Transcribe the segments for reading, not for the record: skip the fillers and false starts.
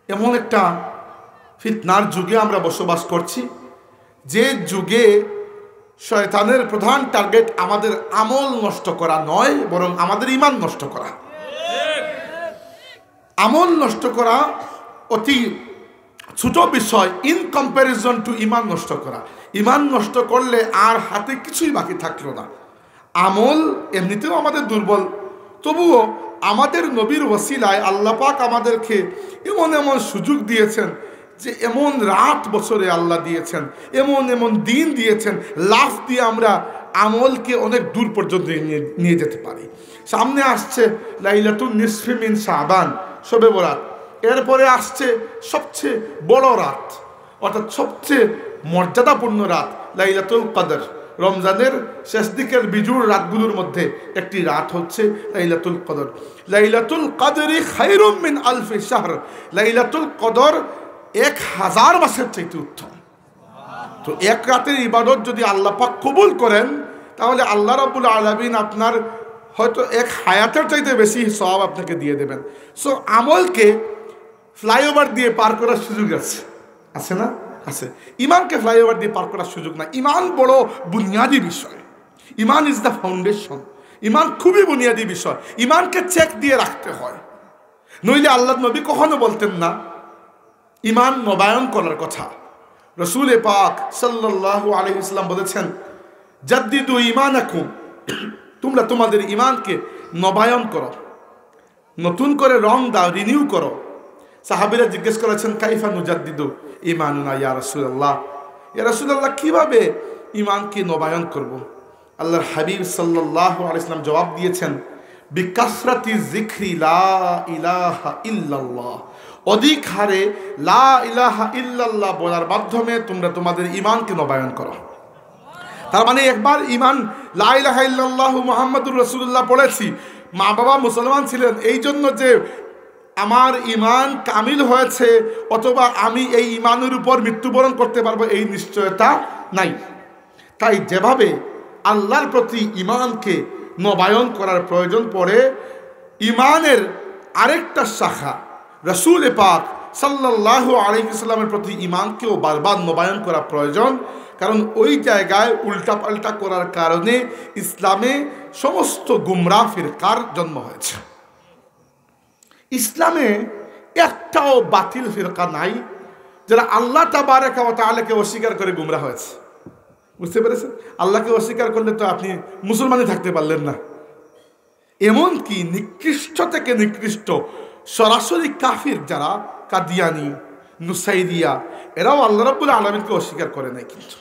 এমন একটা ফিতনার যুগে আমরা বসবাস করছি, যে যুগে শয়তানের প্রধান টার্গেট আমাদের আমল নষ্ট করা নয়, বরং আমাদের ঈমান নষ্ট করা। আমল নষ্ট করা অতি ছোট বিষয় ইন কম্প্যারিজন টু ঈমান নষ্ট করা। ঈমান নষ্ট করলে আর হাতে কিছুই বাকি থাকলো না। আমল এমনিতেও আমাদের দুর্বল, তবুও আমাদের নবীর ওসিলায় আল্লাহ পাক আমাদেরকে এমন এমন সুযোগ দিয়েছেন, যে এমন রাত বছরে আল্লাহ দিয়েছেন, এমন এমন দিন দিয়েছেন, লাফ দিয়ে আমরা আমলকে অনেক দূর পর্যন্ত নিয়ে যেতে পারি। সামনে আসছে লাইলাতুন নিসফি মিন শাবান, শবে বরাত। এরপরে আসছে সবচেয়ে বড় রাত, অর্থাৎ সবচেয়ে মর্যাদাপূর্ণ রাত লাইলাতুল কদর। রমজানের শেষ দিকের বিজুর রাতগুলোর মধ্যে একটি রাত হচ্ছে লাইলাতুল কদর। লাইলাতুল কদরি খায়রুম মিন আলফি শাহর। লাইলাতুল কদর 1000 মাসের চাইতে উত্তম। তো এক রাতের ইবাদত যদি আল্লাহ পাক কবুল করেন, তাহলে আল্লাহ রাব্বুল আলামিন আপনার হয়তো এক হায়াতের চাইতে বেশি সওয়াব আপনাকে দিয়ে দেবেন। সো আমলকে ফ্লাইওভার দিয়ে পার করার সুযোগ আছে, আছে না? আছে। ইমানকে ফ্লাইওভার দিয়ে পার করার সুযোগ না। ইমান বড় বুনিয়াদী বিষয়। ইমান ইজ দ্য ফাউন্ডেশন। ইমান খুবই বুনিয়াদী বিষয়। ইমানকে চেক দিয়ে রাখতে হয়, নইলে আল্লাহ নবী কখনো বলতেন না ইমান নবায়ন করার কথা। রসুল পাক সাল্লাল্লাহু আলাইহি ওয়াসাল্লাম বলেছেন, জাদ্দিদু ঈমানাকুম, তোমরা তোমাদের ঈমানকে নবায়ন করো, নতুন করে রং দাও, রিনিউ করো। সাহাবীরা জিজ্ঞেস করেছেন, কাইফা নুজাদ্দিদু ঈমানুনা ইয়া রাসূলুল্লাহ, ইয়া রাসূলুল্লাহ কিভাবে ঈমানকে নবায়ন করব? আল্লাহর হাবিব সাল্লাল্লাহু আলাইহি ওয়াসাল্লাম জবাব দিয়েছেন, বিকাসরাতি যিকরি লা ইলাহা ইল্লাল্লাহ, অধিক হারে লা ইলাহা ইল্লাল্লাহ বলার মাধ্যমে তোমরা তোমাদের ঈমানকে নবায়ন করো। তার মানে একবার ঈমান লা ইলাহা ইল্লাল্লাহ মুহাম্মাদুর রাসূলুল্লাহ পড়েছি, মা বাবা মুসলমান ছিলেন, এই জন্য যে আমার ঈমান কামিল হয়েছে অথবা আমি এই ঈমানের উপর মৃত্যুবরণ করতে পারবো, এই নিশ্চয়তা নাই। তাই যেভাবে আল্লাহর প্রতি ঈমানকে নবায়ন করার প্রয়োজন পড়ে, ঈমানের আরেকটা শাখা রাসূল পাক সাল্লাল্লাহু আলাইহি ওয়াসাল্লামের প্রতি ঈমানকেও বারবার নবায়ন করা প্রয়োজন। কারণ ওই জায়গায় উল্টাপাল্টা করার কারণে ইসলামে সমস্ত গুমরাহ ফিরকার জন্ম হয়েছে। ইসলামে একটাও বাতিল ফিরকা নাই যারা আল্লাহ তাবারাকা ওয়া তাআলাকে অস্বীকার করে গুমরাহ হয়েছে। বুঝতে পেরেছেন? আল্লাহকে অস্বীকার করলে তো আপনি মুসলমানই থাকতে পারলেন না। এমনকি নিকৃষ্ট থেকে নিকৃষ্ট সরাসরি কাফির যারা কাদিয়ানি, নুসাইরিয়া, এরাও আল্লাহ রাব্বুল আলামিনকে অস্বীকার করে নাই। কিন্তু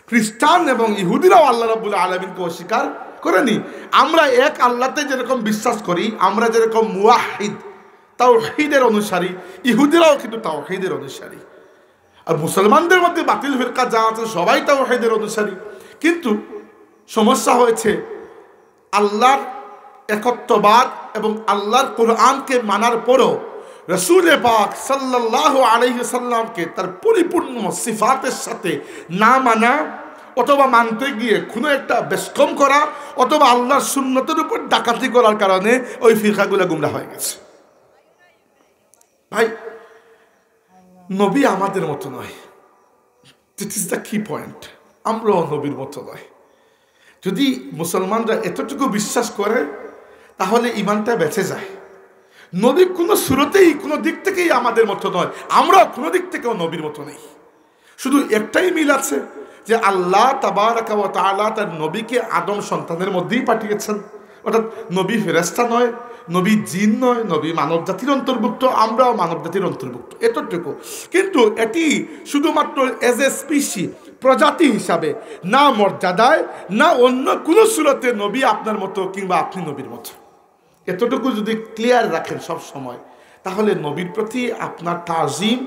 খ্রিস্টান এবং ইহুদিরাও আল্লাহ রাব্বুল আলামিনকে অস্বীকার করেনি। আমরা এক আল্লাহতে যেরকম বিশ্বাস করি, আমরা যেরকম মুওয়াহিদ তাওহীদের অনুসারী, ইহুদিরাও কিন্তু তাওহীদের অনুসারী। আর মুসলমানদের মধ্যে বাতিল ফিরকা যা আছে সবাই তাওহীদের অনুসারী। কিন্তু সমস্যা হয়েছে আল্লাহর একত্ববাদ এবং আল্লাহর কোরআনকে মানার পরও রাসূল পাক সাল্লাল্লাহু আলাইহি ওয়াসাল্লামকে তার পরিপূর্ণ সিফাতের সাথে না মানা, অথবা মানতে গিয়ে কোনো একটা বেশকম করা, অথবা আল্লাহর সুন্নতের উপর ডাকাতি করার কারণে ওই ফিরকাগুলো গুমরাহ হয়ে গেছে। ভাই, নবী আমাদের মতো নয়। দিস ইজ দ্য কি পয়েন্ট। আমরাও নবীর মতো নয়। যদি মুসলমানরা এতটুকু বিশ্বাস করে তাহলে ঈমানটা বেঁচে যায়। নবী কোনো সুরতেই কোনো দিক থেকেই আমাদের মতো নয়, আমরা কোনো দিক থেকেও নবীর মতো নেই। শুধু একটাই মিল আছে যে আল্লাহ তাবারাকা ওয়া তাআলা তার নবীকে আদম সন্তানের মধ্যেই পাঠিয়েছেন। অর্থাৎ নবী ফেরেশতা নয়, নবী জিন নয়, নবী মানব জাতির অন্তর্ভুক্ত, আমরাও মানব জাতির অন্তর্ভুক্ত, এতটুকু। কিন্তু এটি শুধুমাত্র এজ এ স্পিসি, প্রজাতি হিসাবে, না মর্যাদায় না অন্য কোনো সুরতে নবী আপনার মতো কিংবা আপনি নবীর মতো। এতটুকু যদি ক্লিয়ার রাখেন সব সময়, তাহলে নবীর প্রতি আপনার তাজিম,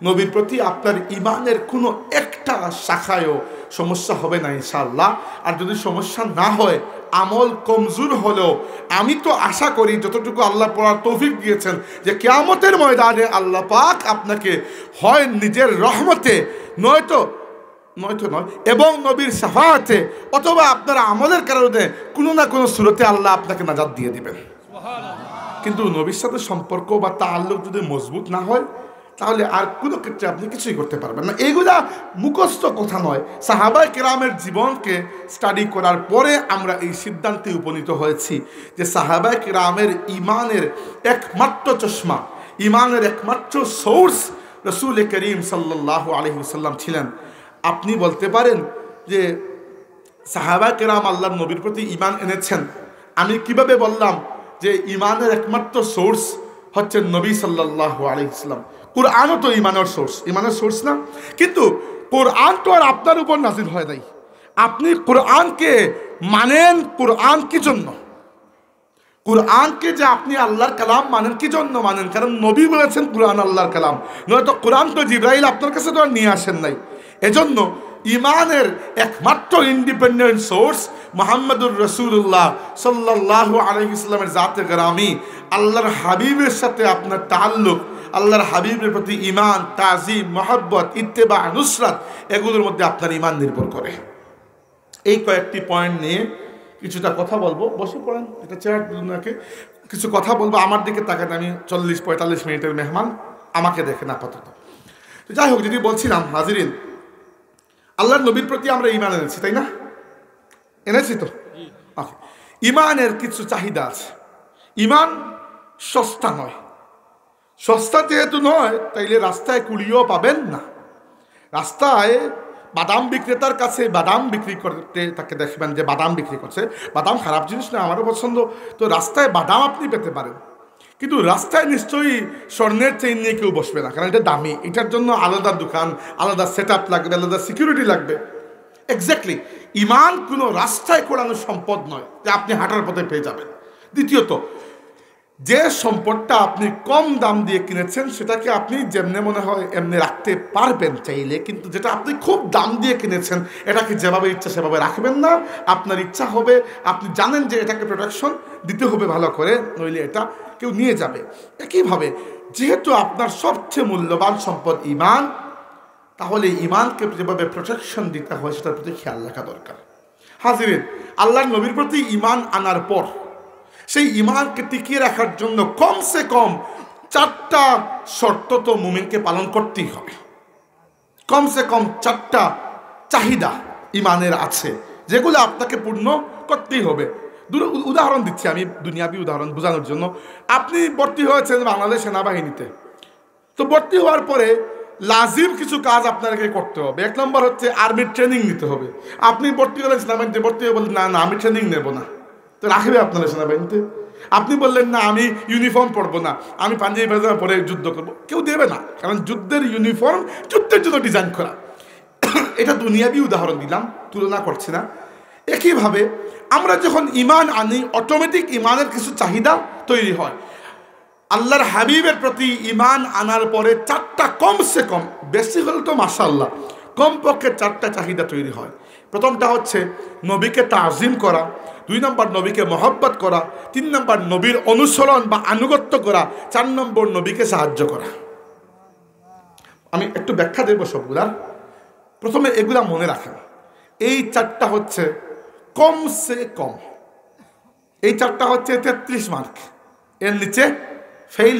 নবীর প্রতি আপনার ঈমানের কোনো একটা শাখায়ও সমস্যা হবে না ইনশাআল্লাহ। আর যদি সমস্যা না হয়, আমল কমজোর হলেও আমি তো আশা করি যতটুকু আল্লাহ পড়ার তৌফিক দিয়েছেন যে কিয়ামতের ময়দানে আল্লাহ পাক আপনাকে হয় নিজের রহমতে নয়তো নয় এবং নবীর শাফাআতে অথবা আপনার আমলের কারণে কোনো না কোনো সূরতে আল্লাহ আপনাকে নাজাত দিয়ে দিবেন। কিন্তু নবীর সাথে সম্পর্ক বা তাআল্লুক যদি মজবুত না হয়, তাহলে আর কোনো ক্ষেত্রে আপনি কিছুই করতে পারবেন না। এইগুলা মুখস্থ কথা নয়, সাহাবায়ে কেরামের জীবনকে স্টাডি করার পরে আমরা এই সিদ্ধান্তে উপনীত হয়েছি যে সাহাবায়ে কেরামের ইমানের একমাত্র চশমা, ইমানের একমাত্র সোর্স রাসূল করিম সাল্লাল্লাহু আলাইহি ওয়াসাল্লাম ছিলেন। আপনি বলতে পারেন যে সাহাবায়ে কেরাম আল্লাহর নবীর প্রতি ঈমান এনেছেন। আমি কিভাবে বললাম যে ঈমানের একমাত্র সোর্স হচ্ছে নবী সাল্লাল্লাহু আলাইহি ওয়াসাল্লাম? কুরআনও তো ঈমানের সোর্স না? কিন্তু কোরআন তো আর আপনার উপর নাজিল হয় নাই। আপনি কোরআনকে মানেন, কোরআন কি জন্য? কোরআনকে যে আপনি আল্লাহর কালাম মানেন কি জন্য মানেন? কারণ নবী বলেছেন কোরআন আল্লাহর কালাম, নয়তো কোরআন তো জিবরাইল আপনার কাছে তো আর নিয়ে আসেন নাই। এজন্য ইমানের একমাত্র ইন্ডিপেন্ডেন্ট সোর্স মুহাম্মদুর রাসূলুল্লাহ সাল্লাল্লাহু আলাইহি ওয়াসাল্লামের জাতে গ্রামি, আল্লাহর হাবিবের সাথে আপনার তাআল্লুক, আল্লাহর হাবিবের প্রতি ঈমান, তাজিম, মহব্বত, ইত্তেবা, নুসরাত, এগুলোর মধ্যে আপনার ঈমান নির্ভর করে। এই কয়েকটি পয়েন্ট নিয়ে কিছুটা কথা বলবো। বসে পড়েন, একটা চেয়ার দুনাকে কিছু কথা বলবো। আমার দিকে তাকান, আমি 40-45 মিনিটের মেহমান, আমাকে দেখেন আপাতত। তো যাই হোক, যদি বলছিলাম হাজিরিন, আল্লাহর নবীর প্রতি আমরা ঈমান এনেছি, তাই না? এনেছি তো? ঈমানের কিছু চাহিদা আছে। ঈমান সস্তা নয়। সস্তা যেহেতু নয়, তাইলে রাস্তায় কুড়িও পাবেন না। রাস্তায় বাদাম বিক্রেতার কাছে বাদাম বিক্রি করতে তাকে দেখবেন যে বাদাম বিক্রি করছে। বাদাম খারাপ জিনিস না, আমারও পছন্দ। তো রাস্তায় বাদাম আপনি পেতে পারেন, কিন্তু রাস্তায় নিশ্চয়ই স্বর্ণের চেইন নিয়ে কেউ বসবে না, কারণ এটা দামি। এটার জন্য আলাদা দোকান, আলাদা সেট আপ লাগবে, আলাদা সিকিউরিটি লাগবে। এক্স্যাক্টলি, ঈমান কোনো রাস্তায় কোড়ানো সম্পদ নয় যে আপনি হাঁটার পথে পেয়ে যাবেন। দ্বিতীয়ত, যে সম্পদটা আপনি কম দাম দিয়ে কিনেছেন সেটাকে আপনি যেমনি মনে হয় এমনি রাখতে পারবেন চাইলে, কিন্তু যেটা আপনি খুব দাম দিয়ে কিনেছেন এটাকে যেভাবে ইচ্ছা সেভাবে রাখবেন না। আপনার ইচ্ছা হবে, আপনি জানেন যে এটাকে প্রোটেকশন দিতে হবে ভালো করে, নইলে এটা কেউ নিয়ে যাবে। একইভাবে যেহেতু আপনার সবচেয়ে মূল্যবান সম্পদ ঈমান, তাহলে ঈমানকে যেভাবে প্রোটেকশন দিতে হয় সেটার প্রতি খেয়াল রাখা দরকার। হাজিরিন, আল্লাহর নবীর প্রতি ঈমান আনার পর সেই ঈমানকে টিকিয়ে রাখার জন্য কমসে কম 4টা শর্ত তো মুমিনকে পালন করতেই হবে। কমসে কম 4টা চাহিদা ঈমানের আছে, যেগুলো আপনাকে পূর্ণ করতেই হবে। উদাহরণ দিচ্ছি আমি, দুনিয়াবি উদাহরণ বোঝানোর জন্য। আপনি ভর্তি হয়েছেন বাংলাদেশ সেনাবাহিনীতে। তো ভর্তি হওয়ার পরে লাজিম কিছু কাজ আপনাকে করতে হবে। 1 নম্বর হচ্ছে আর্মির ট্রেনিং নিতে হবে। আপনি ভর্তি হলেন সেনাবাহিনীতে, ভর্তি হয়ে বললেন না আমি ট্রেনিং নেব না, তো রাখবে আপনারা সেনাবাহিনীতে? আপনি বললেন না আমি ইউনিফর্ম পরবো না, আমি পাঞ্জাবি পায়জামা পরে যুদ্ধ করবো, কেউ দেবে না, কারণ যুদ্ধের ইউনিফর্ম যুদ্ধের জন্য ডিজাইন করা। এটা দুনিয়াবি উদাহরণ দিলাম, তুলনা করছি না। একইভাবে আমরা যখন ঈমান আনি, অটোমেটিক ঈমানের কিছু চাহিদা তৈরি হয়। আল্লাহর হাবিবের প্রতি ঈমান আনার পরে 4টা, কমসে কম, বেশি হলে তো মাশাআল্লাহ, কমপক্ষে 4টা চাহিদা তৈরি হয়। প্রথমটা হচ্ছে নবীকে তাজিম করা, 2 নম্বর নবীকে মহব্বত করা, 3 নম্বর নবীর অনুসরণ বা আনুগত্য করা, 4 নম্বর নবীকে সাহায্য করা। আমি একটু ব্যাখ্যা দেব সবগুলার। প্রথমে এগুলা মনে রাখেন, এই 4টা হচ্ছে কমসে কম, এই 4টা হচ্ছে 33 মার্ক, এর নিচে ফেইল।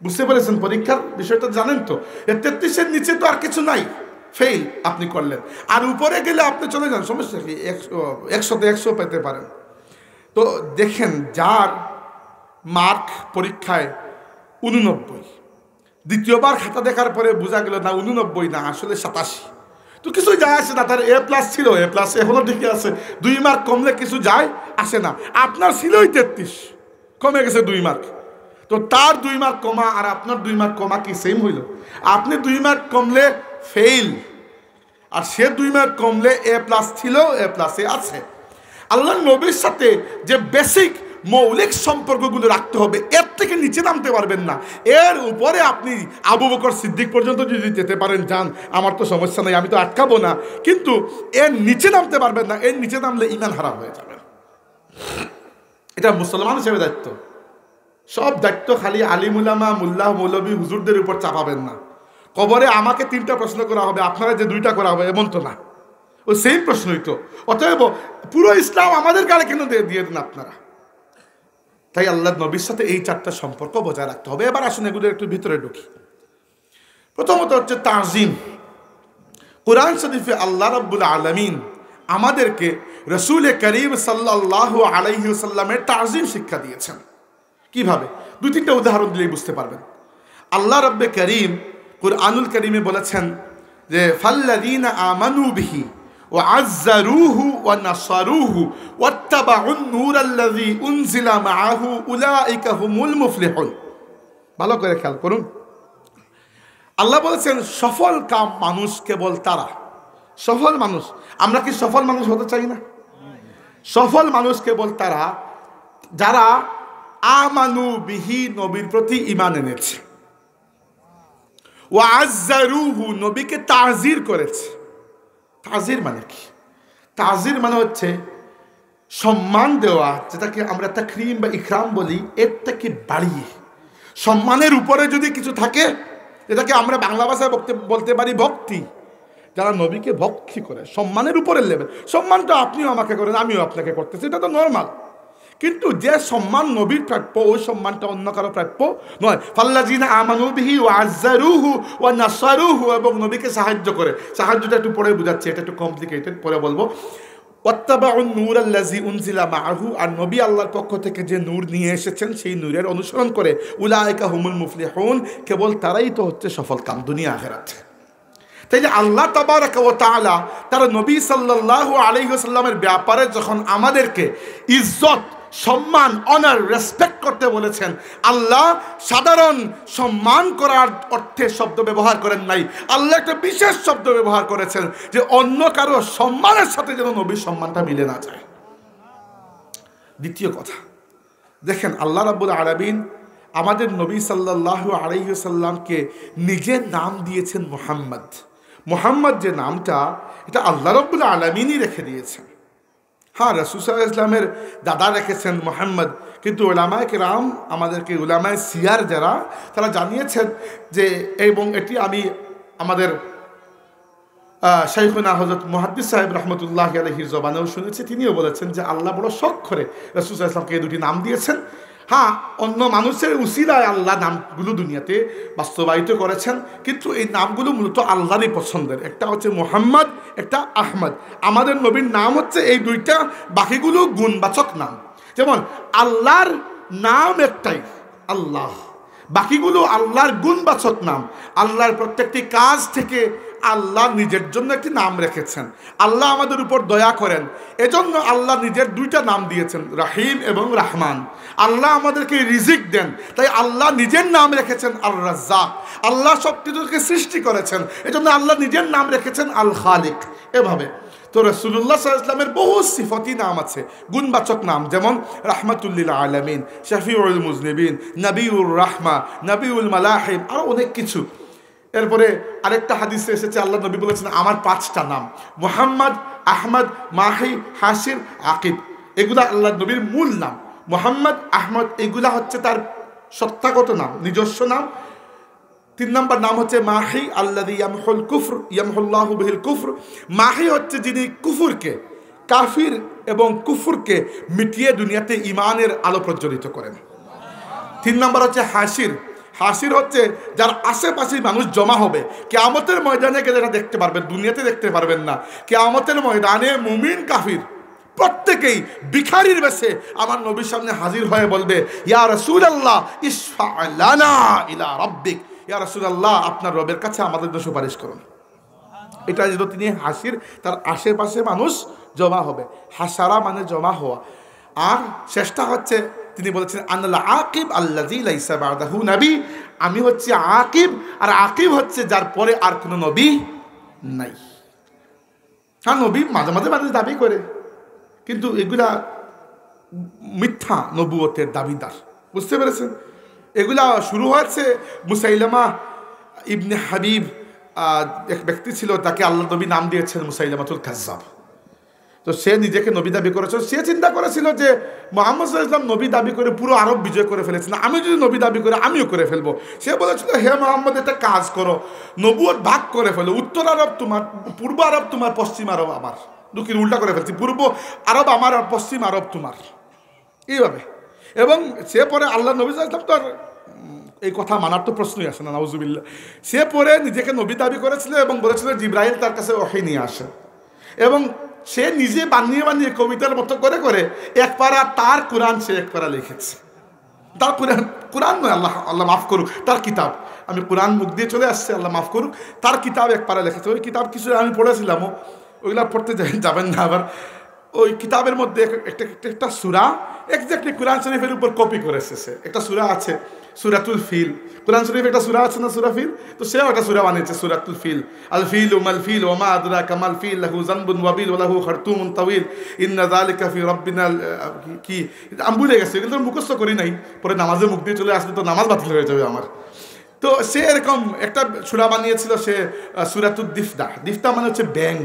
বুঝতে পেরেছেন পরীক্ষার বিষয়টা? জানেন তো 33-এর নিচে তো আর কিছু নাই, ফেইল আপনি করলেন। আর উপরে গেলে আপনি চলে যান, সমস্যা কি, 100-তে 100 পেতে পারেন। তো দেখেন, যার মার্ক পরীক্ষায় 89, দ্বিতীয়বার খাতা দেখার পরে বোঝা গেল না 89 না, আসলে 87, তো কিছু যায় আসে না। তার A+ ছিল, A+ এখনো ঠিকই আছে। 2 মার্ক কমলে কিছু যায় আসে না। আপনার ছিলই 33, কমে গেছে 2 মার্ক। তো তার 2 মার্ক কমা আর আপনার 2 মার্ক কমা কি সেম হইল? আপনি 2 মার্ক কমলে ফেইল, আর সে 2 মার্ক কমলে A+ ছিল, A+ আছে। আল্লাহর নবীর সাথে যে বেসিক মৌলিক সম্পর্কগুলো রাখতে হবে, এর থেকে নিচে নামতে পারবেন না। এর উপরে আপনি আবু বকর সিদ্দিক পর্যন্ত যদি যেতে পারেন যান, আমার তো সমস্যা নেই, আমি তো আটকাবো না, কিন্তু এর নিচে নামতে পারবেন না। এর নিচে নামলে ঈমান হারাম হয়ে যাবে। এটা মুসলমান হিসেবে দায়িত্ব। সব দায়িত্ব খালি আলিম উলামা, মুল্লাহ, মৌলবী, হুজুরদের উপর চাপাবেন না। কবরে আমাকে 3টা প্রশ্ন করা হবে, আপনারা যে 2টা করা হবে এমন তো না, ওই সেম প্রশ্নই তো। অতএব পুরো ইসলাম আমাদের কাছে কেন দিয়ে দেন আপনারা? তাই আল্লাহ নবীর সাথে এই 4টা সম্পর্ক বজায় রাখতে হবে। এবার আসুন এগুলো একটু ভিতরে ঢুকি। প্রথমত হচ্ছে তাজিম। কোরআন শরীফে আল্লাহ রাব্বুল আলামিন আমাদেরকে রাসূল করিম সাল্লাল্লাহু আলাইহি ওয়াসাল্লামের তাজিম শিক্ষা দিয়েছেন। কিভাবে? দুই তিনটা উদাহরণ দিলেই বুঝতে পারবেন। আল্লাহ রাব্বে করিম কুরআনুল কারীমে বলেছেন যে ফাল্লাযীনা আমানু বিহি ওয়া আযযারুহু ওয়া নাসারুহু ওয়াত্তাবাউন নূরাল্লাযী উনজিলা মাআহু উলাইকা হুমুল মুফলিহুন। ভালো করে খেয়াল করুন, আল্লাহ বলেছেন সফল কাম মানুষ কেবল তারা। সফল মানুষ, আমরা কি সফল মানুষ হতে চাই না? সফল মানুষ কেবল তারা যারা আমানু বিহি, নবীর প্রতি ঈমান এনেছে, ওয়া আযযারুহু, নবীকে তাজির করেছে। তাজির মানে কি? তাজির মানে হচ্ছে সম্মান দেওয়া, যেটাকে আমরা তাকরীম বা ইকরাম বলি, এর থেকে বাড়িয়ে সম্মানের উপরে যদি কিছু থাকে, এটাকে আমরা বাংলা ভাষায় বলতে পারি ভক্তি। যারা নবীকে ভক্তি করে, সম্মানের উপরের লেভেল। সম্মানটা আপনিও আমাকে করেন, আমিও আপনাকে করতেছি, এটা তো নর্মাল। কিন্তু যে সম্মান নবীর প্রাপ্য, ওই সম্মানটা অন্য কারো প্রাপ্য নয়। ফাল্লাযীনা আমানু বিহি ওয়া আযযারুহু ওয়া নাসারুহু, এবং নবীকে সাহায্য করে। সাহায্যটা একটু পরে বুঝাচ্ছি, এটা একটু কমপ্লিকেটেড, পরে বলবো। ওয়াত্তাবাউন নূরাল্লাযী উনজিলা মাআহু, আর নবী আল্লাহর পক্ষ থেকে যে নূর নিয়ে এসেছেন সেই নূরের অনুসরণ করে, উলাইকা হুমুল মুফলিহুন, কেবল তারাই তো হচ্ছে সফল কাম দুনিয়া আখিরাতে। তাই যে আল্লাহ তাবারাকা ওয়া তাআলা তার নবী সাল্লাল্লাহু আলাইহি ওয়াসাল্লামের ব্যাপারে যখন আমাদেরকে ইজ্জত, সম্মান, অনার, রেসপেক্ট করতে বলেছেন, আল্লাহ সাধারণ সম্মান করার অর্থে শব্দ ব্যবহার করেন নাই। আল্লাহ একটা বিশেষ শব্দ ব্যবহার করেছেন যে অন্য কারো সম্মানের সাথে যেন নবীর সম্মানটা মিলে না যায়। দ্বিতীয় কথা, দেখেন আল্লাহ রাব্বুল আলামিন আমাদের নবী সাল্লাল্লাহু আলাইহি ওয়াসাল্লামকে নিজের নাম দিয়েছেন মুহাম্মদ। মুহাম্মদ যে নামটা, এটা আল্লাহ রাব্বুল আলামিনই রেখে দিয়েছেন। হ্যাঁ, রাসূল সাল্লাল্লাহু আলাইহি ওয়াসাল্লামের দাদা রেখেছেন মুহাম্মদ, কিন্তু উলামায়ে কেরাম আমাদেরকে, উলামায়ে সিয়ার যারা, তারা জানিয়েছেন যে, এবং এটি আমি আমাদের শাইখুনা হযরত মুহাদ্দিস সাহেব রাহমাতুল্লাহি আলাইহির জবানেও শুনেছি, তিনিও বলেছেন যে আল্লাহ বড় শখ করে রাসূল সাল্লাল্লাহু আলাইহি ওয়াসাল্লামকে এই দুটি নাম দিয়েছেন। হ্যাঁ, অন্য মানুষের উসিলায় আল্লাহ নামগুলো দুনিয়াতে বাস্তবায়িত করেছেন, কিন্তু এই নামগুলো মূলত আল্লাহরই পছন্দের। একটা হচ্ছে মুহাম্মদ, একটা আহমদ। আমাদের নবীর নাম হচ্ছে এই দুইটা, বাকিগুলো গুণবাচক নাম। যেমন আল্লাহর নাম একটাই, আল্লাহ, বাকিগুলো আল্লাহর গুণবাচক নাম। আল্লাহর প্রত্যেকটি কাজ থেকে আল্লাহ নিজের জন্য একটি নাম রেখেছেন। আল্লাহ আমাদের উপর দয়া করেন, এজন্য আল্লাহ নিজের দুইটা নাম দিয়েছেন, রাহিম এবং রাহমান। আল্লাহ আমাদেরকে রিজিক দেন, তাই আল্লাহ নিজের নাম রেখেছেন আল রাজ্জাক। আল্লাহ সব কিছুকে সৃষ্টি করেছেন, এজন্য আল্লাহ নিজের নাম রেখেছেন আল খালিক। এভাবে তো রাসূলুল্লাহ সাল্লাল্লাহু আলাইহি ওয়াসাল্লামের বহু সিফাতি নাম আছে, গুণবাচক নাম, যেমন রাহমাতুল্লিল আলামিন, শাফিউল মুজনিবিন, নবিউর রাহমা, নবিউল মালাহিম, আরও অনেক কিছু। এরপরে আরেকটা হাদিসে এসেছে, আল্লাহ নবী বলেছেন আমার 5টা নাম, মুহাম্মদ, আহমদ, মাহি, হাসির, আকিব। এগুলা আল্লাহ নবীর মূল নাম। মুহাম্মদ, আহমদ, এগুলা হচ্ছে তার সত্তাগত নাম, নিজস্ব নাম। 3 নম্বর নাম হচ্ছে মাহি, আল্লাযী ইয়ামহুল কুফর, ইয়ামহুল্লাহু বিহিল কুফর। মাহি হচ্ছে যিনি কুফরকে, কাফির এবং কুফরকে মিটিয়ে দুনিয়াতে ঈমানের আলো প্রজ্বলিত করেন। 3 নম্বর হচ্ছে হাসির। হাসির হচ্ছে যার আশেপাশে মানুষ জমা হবে, কিয়ামতের ময়দানে গেলে এটা দেখতে পারবেন, দুনিয়াতে দেখতে পারবেন না। কিয়ামতের ময়দানে মুমিন কাফির প্রত্যেকেই ভিখারির বেশে আমার নবীর সামনে হাজির হয়ে বলবে, ইয়া রাসূলুল্লাহ ইশফা লানা ইলা রাব্বিক, ইয়া রাসূলুল্লাহ আপনার রবের কাছে আমাদের জন্য সুপারিশ করুন। এটা যেহেতু তিনি হাসির, তার আশেপাশে মানুষ জমা হবে। হাসারা মানে জমা হওয়া। আর শেষটা হচ্ছে তিনি বলেছেন আনাল আকিব আল্লাযী লাইসা বা'দাহু নবী, আমি হচ্ছে আকিব, আর আকিব হচ্ছে যার পরে আর কোনো নবী নাই। হ্যাঁ, নবী মাঝে মাঝে মানুষ দাবি করে, কিন্তু এগুলা মিথ্যা নবুয়তের দাবিদার, বুঝতে পেরেছেন? এগুলা শুরু হয়েছে মুসাইলামা ইবনে হাবিব, এক ব্যক্তি ছিল, তাকে আল্লাহ নবী নাম দিয়েছেন মুসাইলামাতুল কাজ্জাব। তো সে নিজেকে নবী দাবি করেছিল। সে চিন্তা করেছিল যে মুহাম্মদ সাল্লাল্লাহু আলাইহি ওয়াসাল্লাম নবী দাবি করে পুরো আরব বিজয় করে ফেলেছেন, আমি যদি নবী দাবি করে আমিও করে ফেলবো। সে বলেছিল, হে মুহাম্মদ, একটা কাজ করো, নবুয়ত ভাগ করে ফেলো, উত্তর আরব তোমার, পূর্ব আরব তোমার, পশ্চিম আরব আমার। দুঃখিন, উল্টা করে ফেলছি, পূর্ব আরব আমার আর পশ্চিম আরব তোমার, এইভাবে। এবং সে পরে আল্লাহ নবী সাল্লাল্লাহু আলাইহি ওয়াসাল্লাম তো আর এই কথা মানার তো প্রশ্নই আসে না, নাউজুবিল্লাহ। সে পরে নিজেকে নবী দাবি করেছিল এবং বলেছিল জিব্রাইল তার কাছে ওহী নিয়ে আসে, এবং সে নিজে বানিয়ে বানিয়ে কবিতার মতো করে করে এক পারা তার কোরআন সে এক পারা লিখেছে। তার কোরআন নয়, আল্লাহ আল্লাহ মাফ করুক, তার কিতাব, আমি কোরআন মুখ দিয়ে চলে আসছে, আল্লাহ মাফ করুক, তার কিতাব এক পারা লিখেছে। ওই কিতাব কিছু আমি পড়েছিলামও, ওইগুলা পড়তে যাবেন না আবার। ওই কিতাবের মধ্যে একটা সূরা এক্স্যাক্টলি কোরআন শরীফের উপর কপি করেছে সে। একটা সূরা আছে সূরাতুল ফিল, কোরআন শরীফে একটা সূরা আছে না সূরা ফিল, তো সেও একটা সূরা বানিয়েছে সূরাতুল ফিল। আল ফিল মাল ফিল ওয়া মা আদরাকা মাল ফিল লাহু যানবুন ওয়াবিল ওয়া লাহু খারতুমুন তাওয়িল ইন্না যালিকা ফি রাব্বিনা কি আমি ভুলে গেছি, এগুলো মুখস্থ করি নাই, পরে নামাজে মুখ দিয়ে চলে আসলে তো নামাজ বাতিল হয়ে যাবে আমার। তো সে এরকম একটা সূরা বানিয়েছিল সে, সূরাতুদ দিফদা। দিফদা মানে হচ্ছে ব্যাং,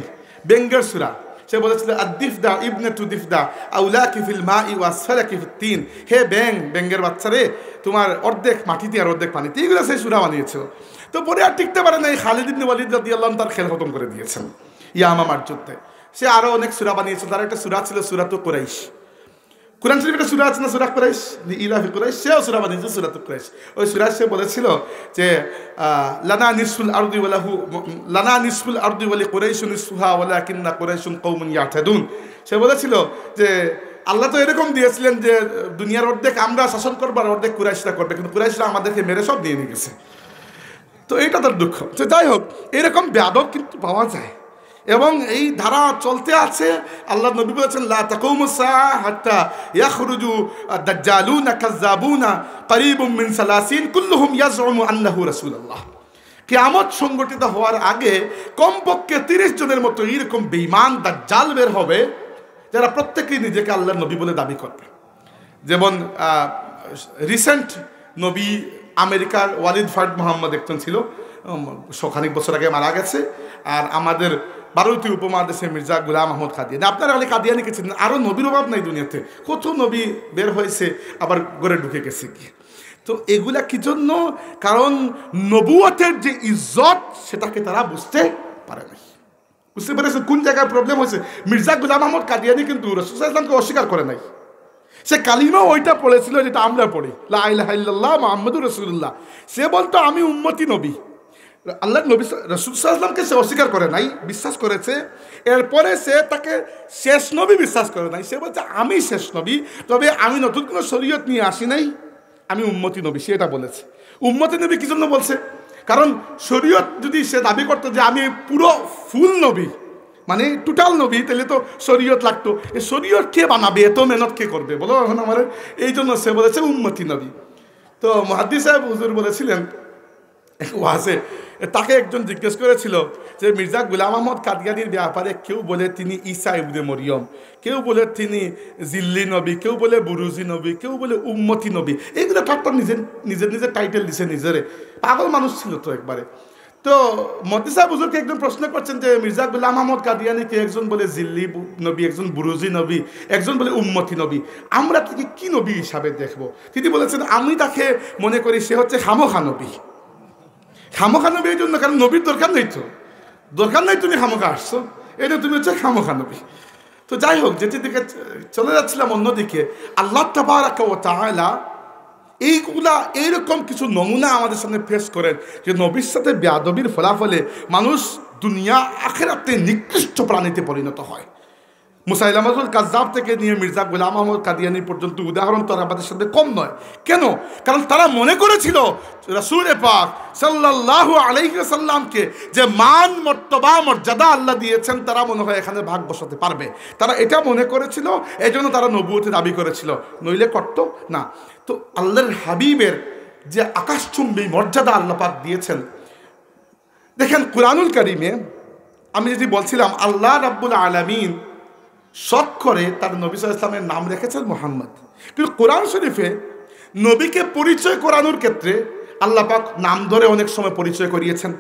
ব্যাঙ্গের সূরা। সে বলেছিল আদ-দিফদা ইবনাতু দিফদা আউলাকি ফিল মাই ওয়া আসফালাকি ফিত তিন, হে ব্যাং, ব্যাঙ্গের বাচ্চা রে, তোমার অর্ধেক মাটিতে আর অর্ধেক পানিতে। এগুলো সে সূরা বানিয়েছিল। তো পরে আর টিকতে পারে না, এই খালিদ ইবনে ওয়ালিদ রাদিয়াল্লাহু আনহু তার খেল খতম করে দিয়েছেন ইয়ামামার যুদ্ধে। সে আরও অনেক সূরা বানিয়েছিল, তার একটা সূরা ছিল সূরাতুল কুরাইশ। কোরআন শরীফে একটা সূরা আছে না সূরা কুরাইশ, ইলাফি কুরাইশ, সেও সূরা বানিয়েছে সূরাতুল কুরাইশ। ওই সূরা সে বলেছিল যে লানা নিসফুল আরদি ওয়া লাহু লানা নিসফুল আরদি ওয়া লিকুরাইশিন নিসফুহা ওয়ালাকিন্না কুরাইশুন কওমুন ইয়াতাদুন। সে বলেছিল যে আল্লাহ তো এরকম দিয়েছিলেন যে দুনিয়ার অর্ধেক আমরা শাসন করবো আর অর্ধেক কুরাইশরা করবে, কিন্তু কুরাইশরা আমাদেরকে মেরে সব নিয়ে নিয়ে গেছে। তো এইটা তার দুঃখ। তো যাই হোক, এরকম বেয়াদব কিন্তু পাওয়া যায় এবং এই ধারা চলতে আছে। আল্লাহ নবী বলেছেন লা তাকুমুস সাআ হাত্তা ইয়াখরুজু আদ-দাজ্জালুনা কাযাবুনা করিবুম মিন সালাসিন কুল্লুহুম ইয়াজউমু আন্নাহু রাসূলুল্লাহ। কিয়ামত সংগঠিত হওয়ার আগে কমপক্ষে 30 জনের মতো এরকম বেঈমান দাজ্জাল বের হবে, যারা প্রত্যেকেই নিজেকে আল্লাহর নবী বলে দাবি করবে। যেমন রিসেন্ট নবী আমেরিকার ওয়ালিদ ফার্ড মোহাম্মদ একজন ছিল, খানিক বছর আগে মারা গেছে। আর আমাদের ভারতীয় উপমহাদেশে মির্জা গুলাম আহমদ কাদিয়ানী, আপনারা খালি কাদিয়ানীকে চিনেন, আরও নবীর অভাব নাই দুনিয়াতে, কত নবী বের হয়েছে আবার গড়ে ঢুকে গেছে কি। তো এগুলা কি জন্য? কারণ নবুয়তের যে ইজ্জত সেটাকে তারা বুঝতে পারে নাই। বুঝতে পেরেছে কোন জায়গায় প্রবলেম হয়েছে? মির্জা গুলাম আহমদ কাদিয়ানী কিন্তু রাসূল সাল্লাল্লাহু আলাইহি ওয়াসাল্লামকে অস্বীকার করে নাই। সে কালিমা ওইটা পড়েছিল যেটা আমরা পড়ি, লা ইলাহা ইল্লাল্লাহ মুহাম্মাদুর রাসূলুল্লাহ। সে বলতো আমি উম্মতি নবী। আল্লাহ নবী রাসূল সাল্লাল্লাহু আলাইহি ওয়াসাল্লামকে সে অস্বীকার করে নাই, বিশ্বাস করেছে। এরপরে সে তাকে শেষ নবী বিশ্বাস করে নাই। সে বলছে আমি শেষ নবী, তবে আমি নতুন কোনো শরীয়ত নিয়ে আসি নাই, আমি উম্মতি নবী। সে এটা বলেছে। উম্মতি নবী কি জন্য বলছে? কারণ শরীয়ত যদি সে দাবি করতো যে আমি পুরো ফুল নবী, মানে টোটাল নবী, তাহলে তো শরীয়ত লাগতো। এই শরীয়ত কে বানাবে, এত মেহনত কে করবে বলো এখন আমার? এই জন্য সে বলেছে উম্মতি নবী। তো মুহাদ্দিস সাহেব হুজুর বলেছিলেন ওয়াজে, তাকে একজন জিজ্ঞেস করেছিল যে মির্জা গুলাম আহমদ কাদিয়ানীর ব্যাপারে কেউ বলে তিনি ঈসা ইবনে মরিয়ম, কেউ বলে তিনি জিল্লি নবী, কেউ বলে বুরুজি নবী, কেউ বলে উম্মতি নবী। এইগুলো ঠাট্টা নিজের নিজের নিজের টাইটেল দিছে নিজেরে। পাগল মানুষ ছিল তো একবারে। তো মুহাদ্দিস সাহেব হুজুরকে একজন প্রশ্ন করছেন যে মির্জা গুলাম আহমদ কাদিয়ানীকে একজন বলে জিল্লি নবী, একজন বুরুজি নবী, একজন বলে উম্মতি নবী, আমরা তাকে কি নবী হিসাবে দেখবো? তিনি বলেছেন আমি তাকে মনে করি সে হচ্ছে খামোখা নবী। খামোখা নবী এই জন্য, কারণ নবীর দরকার নেই, তো দরকার নেই, তুমি খামোখা আসছো, এটা তুমি হচ্ছে খামোখা নবী। তো যাই হোক, যেটি দিকে চলে যাচ্ছিলাম অন্যদিকে, আল্লাহ তাবারাকা ওয়া তাআলা এইগুলা এইরকম কিছু নমুনা আমাদের সামনে ফেস করেন যে নবীর সাথে বেয়াদবির ফলাফলে মানুষ দুনিয়া আখিরাতে নিকৃষ্ট প্রাণীতে পরিণত হয়। মুসাইলামাতুল কাযযাব থেকে নিয়ে মির্জা গুলাম আহমদ কাদিয়ানী পর্যন্ত উদাহরণ তো আমাদের সাথে কম নয়। কেন? কারণ তারা মনে করেছিল রাসূল পাক সাল্লাল্লাহু আলাইহি ওয়াসাল্লামকে যে মান মর্তবা মর্যাদা আল্লাহ দিয়েছেন, তারা মনে হয় এখানে ভাগ বসাতে পারবে। তারা এটা মনে করেছিল, এই জন্য তারা নবুয়তের দাবি করেছিল, নইলে করতো না। তো আল্লাহর হাবিবের যে আকাশচুম্বী মর্যাদা আল্লাহ পাক দিয়েছেন, দেখেন কুরআনুল কারীমে আমি যদি বলছিলাম আল্লাহ রাব্বুল আলামিন শখ করে তার নবী সাল্লাল্লাহু আলাইহি ওয়াসাল্লামের নাম রেখেছেন মুহাম্মদ, কিন্তু কোরআন শরীফে নবীকে পরিচয় করানোর ক্ষেত্রে আল্লাহ পাক নাম ধরে অনেক সময় পরিচয় করিয়েছেন।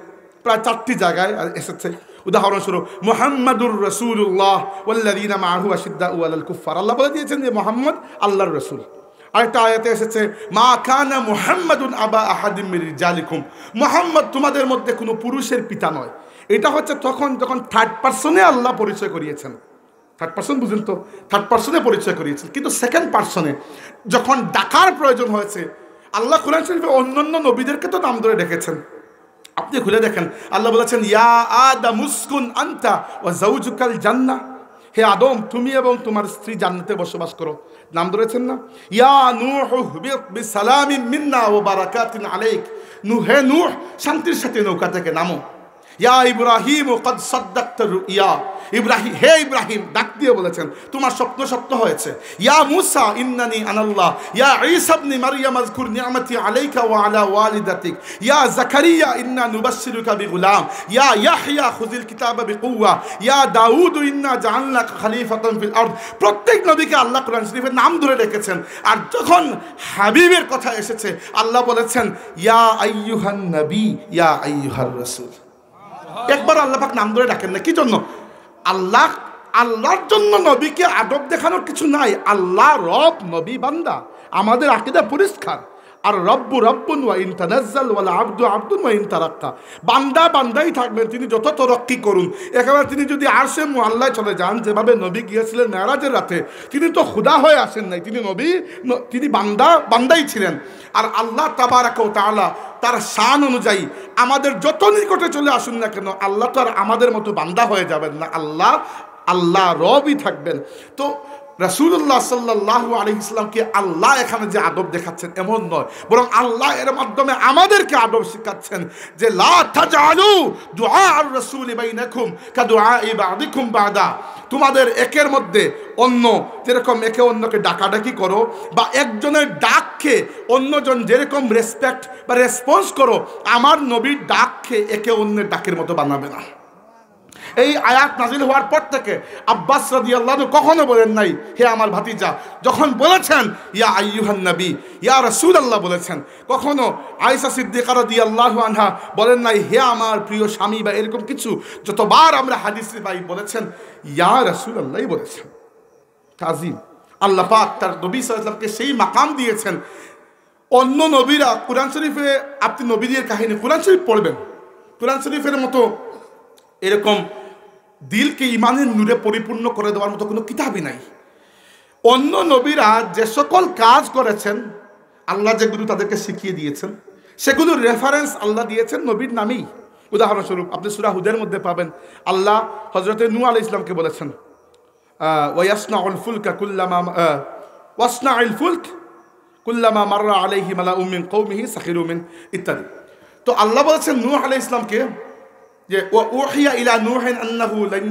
প্রায় 4টি জায়গায় এসেছে। উদাহরণস্বরূপ মুহাম্মাদুর রাসূলুল্লাহ ওয়াল্লাযীনা মাআহু আশিদ্দাউ আলাল কুফফার, আল্লাহ বলে দিয়েছেন যে মুহাম্মদ আল্লাহর রাসূল। আরেকটা আয়াতে এসেছে মা কানা মুহাম্মাদুন আবা আহাদিম মির রিজালিকুম, মুহাম্মদ তোমাদের মধ্যে কোনো পুরুষের পিতা নয়। এটা হচ্ছে তখন যখন থার্ড পারসনে আল্লাহ পরিচয় করিয়েছেন। থার্ড পারসন বুঝেন তো, থার্ড পারসনে পরিচয় করিয়েছেন। কিন্তু সেকেন্ড পারসনে যখন ডাকার প্রয়োজন হয়েছে, আল্লাহ কোরআন শরীফে অন্যান্য নবীদেরকে তো নাম ধরে ডেকেছেন। আপনি খুলে দেখেন, আল্লাহ বলেছেন ইয়া আদম উসকুন আনতা ওয়া যাওজুকাল জান্নাহ, হে আদম তুমি এবং তোমার স্ত্রী জান্নাতে বসবাস করো, নাম ধরেছেন না? ইয়া নূহ ইহবিত বিসালামিন মিন্না ওয়া বারাকাতিন আলাইক, হে নূহ শান্তির সাথে নৌকা থেকে নামো। ইয়া ইব্রাহিম ক্বাদ সাদ্দাকতা রুইয়া, ইব্রাহিম হে ইব্রাহিম ডাক দিয়ে বলেছেন তোমার স্বপ্ন সত্য হয়েছে। ইয়া মূসা ইন্নানি আনাল্লাহ, ইয়া ঈসা ইবনে মারইয়াম আযকুর নি'মাতি আলাইকা ওয়া আলা ওয়ালিদাতিক, ইয়া যাকারিয়া ইন্না নুবাশশিরুকা বিগুলাম, ইয়া ইয়াহইয়া খুযিল কিতাবা বিকুওয়া, ইয়া দাউদ ইন্না জাআলনাকা খলিফাতান ফিল আরদ। প্রত্যেক নবীকে আল্লাহ কোরআন শরীফে নাম ধরে রেখেছেন। আর যখন হাবিবের কথা এসেছে আল্লাহ বলেছেন ইয়া আইয়ুহান নবী ইয়া আইয়ুহার রাসূল। একবার আল্লাহ পাক নাম ধরে ডাকেন না, কি জন্য? আল্লাহর জন্য নবীকে আদব দেখানোর কিছু নাই। আল্লাহ রব, নবী বান্দা। আমাদের আকীদা পরিষ্কার। আর রব্বু রব্বুন ওয়া ইন তানাজ্জাল ওয়াল আবদু আবদুন ওয়া ইন তারাক্কা, বান্দা বান্দাই থাকবেন, তিনি যত তরক্কি করুন। একেবারে তিনি যদি আরশে মুআল্লায় চলে যান, যেভাবে নবী গিয়েছিলেন মেরাজের রাতে, তিনি তো খুদা হয়ে আসেন নাই, তিনি নবী, তিনি বান্দাই ছিলেন। আর আল্লাহ তাবারাকা ওয়া তাআলা তার শান অনুযায়ী আমাদের যত নিকটে চলে আসুন না কেন, আল্লাহ তো আর আমাদের মতো বান্দা হয়ে যাবেন না, আল্লাহ রবই থাকবেন। তো রাসূলুল্লাহ সাল্লাল্লাহু আলাইহি ওয়াসাল্লামকে আল্লাহ এখানে যে আদব দেখাচ্ছেন এমন নয়, বরং আল্লাহ এর মাধ্যমে আমাদেরকে আদব শেখাচ্ছেন যে লা তাজআলু দুআ আর রাসূলি বাইনাকুম কাদুআই বা'দিকুম বা'দা, তোমাদের একের মধ্যে অন্য যেরকম একে অন্যকে ডাকাডাকি করো, বা একজনের ডাককে অন্যজন যেরকম রেসপেক্ট বা রেসপন্স করো, আমার নবীর ডাককে একে অন্যের ডাকের মতো বানাবে না। এই আয়াত নাজিল হওয়ার পর থেকে আব্বাস রাদিয়াল্লাহু আনহু কখনো বলেন নাই হে আমার ভাতিজা, যখন বলেছেন ইয়া আইয়ুহান নবী ইয়া রাসূলুল্লাহ বলেছেন। কখনো আয়েশা সিদ্দিকা রাদিয়াল্লাহু আনহা বলেন নাই হে আমার প্রিয় স্বামী, বা এরকম কিছু। যতবার আমরা হাদিসে পাই বলেছেন ইয়া রাসূলুল্লাহই বলেছেন। তাজিম আল্লাহ পাক তার নবী সাল্লাল্লাহু আলাইহি ওয়াসাল্লামকে সেই মাকাম দিয়েছেন। অন্য নবীরা কোরআন শরীফে, আপনি নবীদের কাহিনী কোরআন শরীফ পড়বেন, কোরআন শরীফের মতো এরকম দিলকে ইমানের নূরে পরিপূর্ণ করে দেওয়ার মতো কোনো কিতাবই নাই। অন্য নবীরা যে সকল কাজ করেছেন, আল্লাহ যেগুলো তাদেরকে শিখিয়ে দিয়েছেন, সেগুলোর রেফারেন্স আল্লাহ দিয়েছেন নবীর নামেই। উদাহরণস্বরূপ আপনি সূরা হুদের মধ্যে পাবেন, আল্লাহ হযরতে নূহ আলাইহিস সালামকে বলেছেন ওয়াসনাউল ফুলকা কুল্লামা মাররা আলাইহি মালাউম মিন কওমিহি সাখিরু মিন ইত্যাদি। তো আল্লাহ বলেছেন নূহ আলাইহিস সালামকে যে ওয়াহিয়া ইলা নূহিন আন্নাহু লান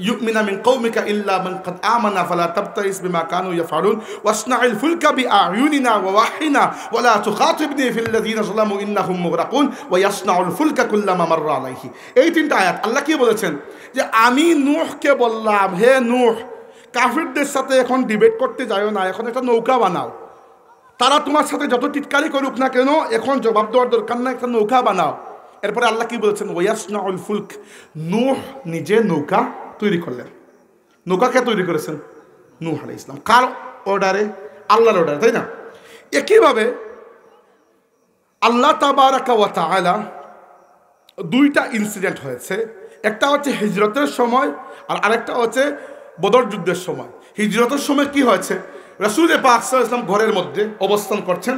ইউমিনা মিন কওমিকা ইল্লা মান কাদ আমানা ফালা তাবতাইস বিমা কানু ইয়াফআলুন ওয়াসনাইল ফুলকা বিআয়ুনিনা ওয়া ওয়াহিনা ওয়া লা তুখাতিবনি ফিল লাযিনা যালামু ইন্নাহুম মুগরাকুন ওয়া ইয়াসনাউল ফুলকা কুল্লামা মাররা আলাইহি। এই তিনটা আয়াত আল্লাহ কি বলেছেন যে আমি নূহকে বললাম হে নূহ, কাফিরদের সাথে এখন ডিবেট করতে যাও না, এখন একটা নৌকা বানাও। তারা তোমার সাথে যত টিটকারি করুক না কেন, এখন জবাব দেওয়ার দরকার না, একটা নৌকা বানাও। এরপরে আল্লাহ কি বলেছেন ওয়াসনাউল ফুলক, নূহ নিজে নৌকা তৈরি করলেন। নৌকাকে তৈরি করেছেন নূহ আলাইহিস সালাম, কার অর্ডারে? আল্লাহর অর্ডারে, তাই না? একইভাবে আল্লাহ তাবারাকা ওয়া তাআলা দুইটা ইনসিডেন্ট হয়েছে, একটা হচ্ছে হিজরতের সময় আর আরেকটা হচ্ছে বদর যুদ্ধের সময়। হিজরতের সময় কি হয়েছে, রাসূল পাক সাল্লাল্লাহু আলাইহি ওয়াসাল্লাম ঘরের মধ্যে অবস্থান করছেন,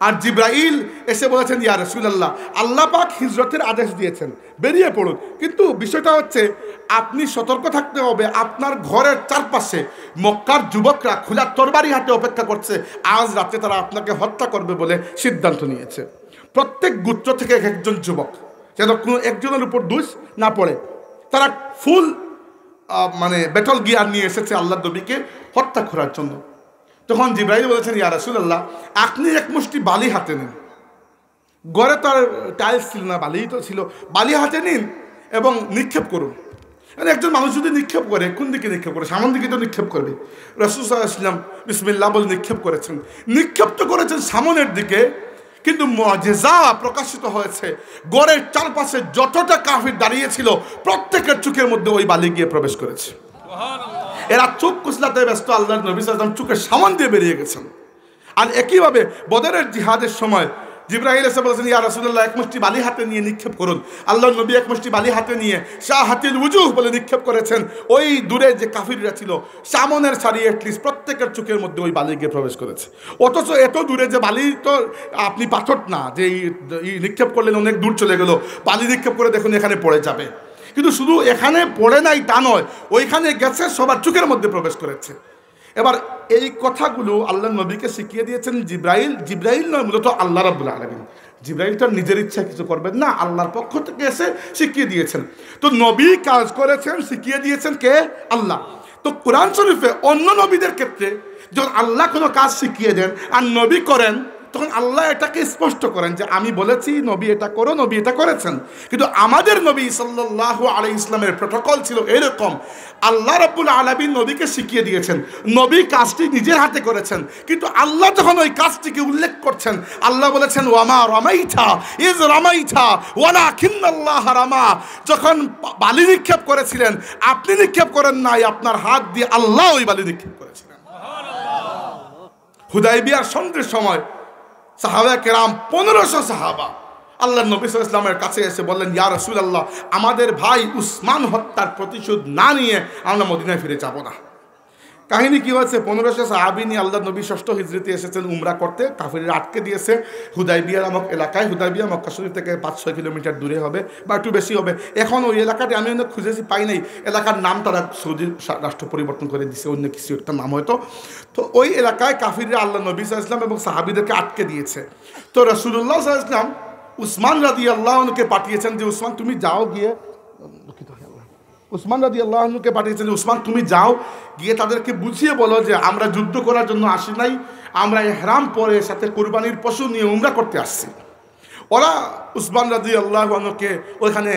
আর জিব্রাইল এসে বলেছেন ইয়া রাসূলুল্লাহ, আল্লাহ পাক হিজরতের আদেশ দিয়েছেন, বেরিয়ে পড়ুন। কিন্তু বিষয়টা হচ্ছে আপনি সতর্ক থাকতে হবে, আপনার ঘরের চারপাশে মক্কার যুবকরা খোলা তরবারি হাতে অপেক্ষা করছে, আজ রাতে তারা আপনাকে হত্যা করবে বলে সিদ্ধান্ত নিয়েছে। প্রত্যেক গোত্র থেকে একজন যুবক, যেন কোনো একজনের উপর দোষ না পড়ে, তারা ফুল ব্যাটল গিয়ার নিয়ে এসেছে আল্লাহ নবীকে হত্যা করার জন্য। তখন জিব্রাইল বলেছেন ইয়া রাসূলুল্লাহ, আপনি এক মুষ্টি বালি হাতে নিন, ঘরে তো আর টাইলস ছিল না, বালিই তো ছিল, বালি হাতে নিন এবং নিক্ষেপ করুন। মানে একজন মানুষ যদি নিক্ষেপ করে, কোন দিকে নিক্ষেপ করে? সামনের দিকে তো নিক্ষেপ করবে। রাসূল সাল্লাল্লাহু আলাইহি ওয়াসাল্লাম বিসমিল্লাহ বলে নিক্ষেপ করেছেন, নিক্ষেপ তো করেছেন সামনের দিকে, কিন্তু মুআজিজা প্রকাশিত হয়েছে, গড়ের চারপাশে যতটা কাফির দাঁড়িয়েছিল প্রত্যেকের চোখের মধ্যে ওই বালি গিয়ে প্রবেশ করেছে। এরা চোখ কুচলাতে ব্যস্ত, আল্লাহর নবী সাল্লাল্লাহু আলাইহি ওয়াসাল্লাম চোখের সামনে দিয়ে বেরিয়ে গেছেন। আর একইভাবে বদরের জিহাদের সময় জিবরাইল এসে বলেছেন, ইয়া রাসূলুল্লাহ, এক মুষ্টি বালি হাতে নিয়ে নিক্ষেপ করুন। আল্লাহর নবী এক মুষ্টি বালি হাতে নিয়ে শাহাতিল উজুহ বলে নিক্ষেপ করেছেন। ওই দূরে যে কাফিররা ছিল, সামনের সারি অ্যাটলিস্ট প্রত্যেকের চোখের মধ্যে ওই বালি গিয়ে প্রবেশ করেছে। অথচ এত দূরে যে বালি, তো আপনি পাথর না যে নিক্ষেপ করলেন অনেক দূর চলে গেল, বালি নিক্ষেপ করে দেখুন এখানে পড়ে যাবে। কিন্তু শুধু এখানে পড়ে নাই তা নয়, ওইখানে গেছে, সবার চোখের মধ্যে প্রবেশ করেছে। এবার এই কথাগুলো আল্লাহ নবীকে শিখিয়ে দিয়েছেন জিবরাইল। জিবরাইল নয়, মূলত আল্লাহ রাব্বুল আলামিন। জিবরাইল তো নিজের ইচ্ছা কিছু করবেন না, আল্লাহর পক্ষ থেকে এসে শিখিয়ে দিয়েছেন। তো নবী কাজ করেছেন, শিখিয়ে দিয়েছেন কে? আল্লাহ। তো কোরআন শরীফে অন্য নবীদের ক্ষেত্রে যখন আল্লাহ কোনো কাজ শিখিয়ে দেন আর নবী করেন, তখন আল্লাহ এটাকে স্পষ্ট করেন যে আমি বলেছি নবী এটা করো, নবী এটা করেছেন। কিন্তু আমাদের নবী সাল্লাল্লাহু আলাইহি ইসলামের প্রটোকল ছিল এরকম, আল্লাহ রাব্বুল আলামিন নবীকে শিখিয়ে দিয়েছেন, নবী কাজটি নিজের হাতে করেছেন। কিন্তু আল্লাহ যখন ওই কাজটিকে উল্লেখ করছেন, আল্লাহ বলেছেন ওয়ামা রামাইতা ইজ রামাইতা ওয়ালাকিন্নাল্লাহ রামা। যখন বালি নিক্ষেপ করেছিলেন, আপনি নিক্ষেপ করেন নাই, আপনার হাত দিয়ে আল্লাহ ওই বালি নিক্ষেপ করেছিলেন। হুদাইবিয়ার সন্ধির সময় সাহাবা কেরাম 1500 সাহাবা আল্লাহর নবী সাল্লাল্লাহু আলাইহি ওয়াসাল্লামের কাছে এসে বললেন, ইয়া রাসূলুল্লাহ, আমাদের ভাই উসমান হত্যার প্রতিশোধ না নিয়ে আমরা মদিনায় ফিরে যাব না। কাহিনী কি হয়েছে? 1500 সাহাবী নিয়ে আল্লাহর নবী 6ষ্ঠ হিজরিতে এসেছেন উমরা করতে। কাফিররা আটকে দিয়েছে হুদাইবিয়া নামক এলাকায়। হুদাইবিয়া মক্কা শরীফ থেকে 500 কিলোমিটার দূরে হবে বা একটু বেশি হবে। এখন ওই এলাকাটি আমি অনেক খুঁজেছি, পাই নাই। এলাকার নাম তারা সৌদি রাষ্ট্র পরিবর্তন করে দিচ্ছে, অন্য কিছু একটা নাম হয়তো। তো ওই এলাকায় কাফিররা আল্লাহ নবী সাল্লাল্লাহু আলাইহি ওয়াসাল্লাম এবং সাহাবীদেরকে আটকে দিয়েছে। তো রাসূলুল্লাহ সাল্লাল্লাহু আলাইহি ওয়াসাল্লাম উসমান রাদিয়াল্লাহু আনহুকে পাঠিয়েছেন যে উসমান তুমি যাও গিয়ে, উসমান রাদিয়াল্লাহু আনহুকে পাঠিয়েছেন, উসমান তুমি যাও গিয়ে তাদেরকে বুঝিয়ে বলো যে আমরা যুদ্ধ করার জন্য আসি নাই, আমরা ইহরাম পরে সাথে কুরবানির পশু নিয়ে উমরা করতে আসছি। ওরা উসমান রাদিয়াল্লাহু আনহুকে ওইখানে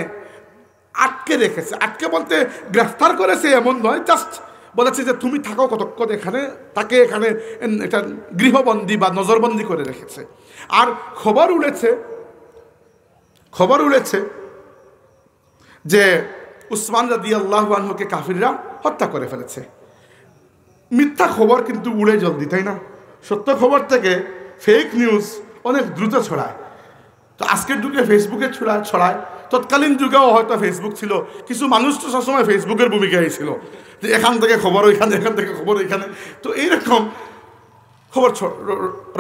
আটকে রেখেছে। আটকে বলতে গ্রেফতার করেছে এমন নয়, জাস্ট বলেছে যে তুমি থাকো কতক্ষণ এখানে। তাকে এখানে এটা গৃহবন্দী বা নজরবন্দি করে রেখেছে। আর খবর উড়েছে যে উসমান রাদিয়াল্লাহু আনহুকে কাফিররা হত্যা করে ফেলেছে। মিথ্যা খবর কিন্তু উড়ে জলদি, তাই না? সত্য খবর থেকে ফেক নিউজ অনেক দ্রুত ছড়ায়। তো আজকের যুগে ফেসবুকে ছড়ায়, তৎকালীন যুগেও হয়তো ফেসবুক ছিল। কিছু মানুষ তো সবসময় ফেসবুকের ভূমিকায় ছিল, যে এখান থেকে খবর ওইখানে, এখান থেকে খবর ওইখানে। তো এইরকম খবর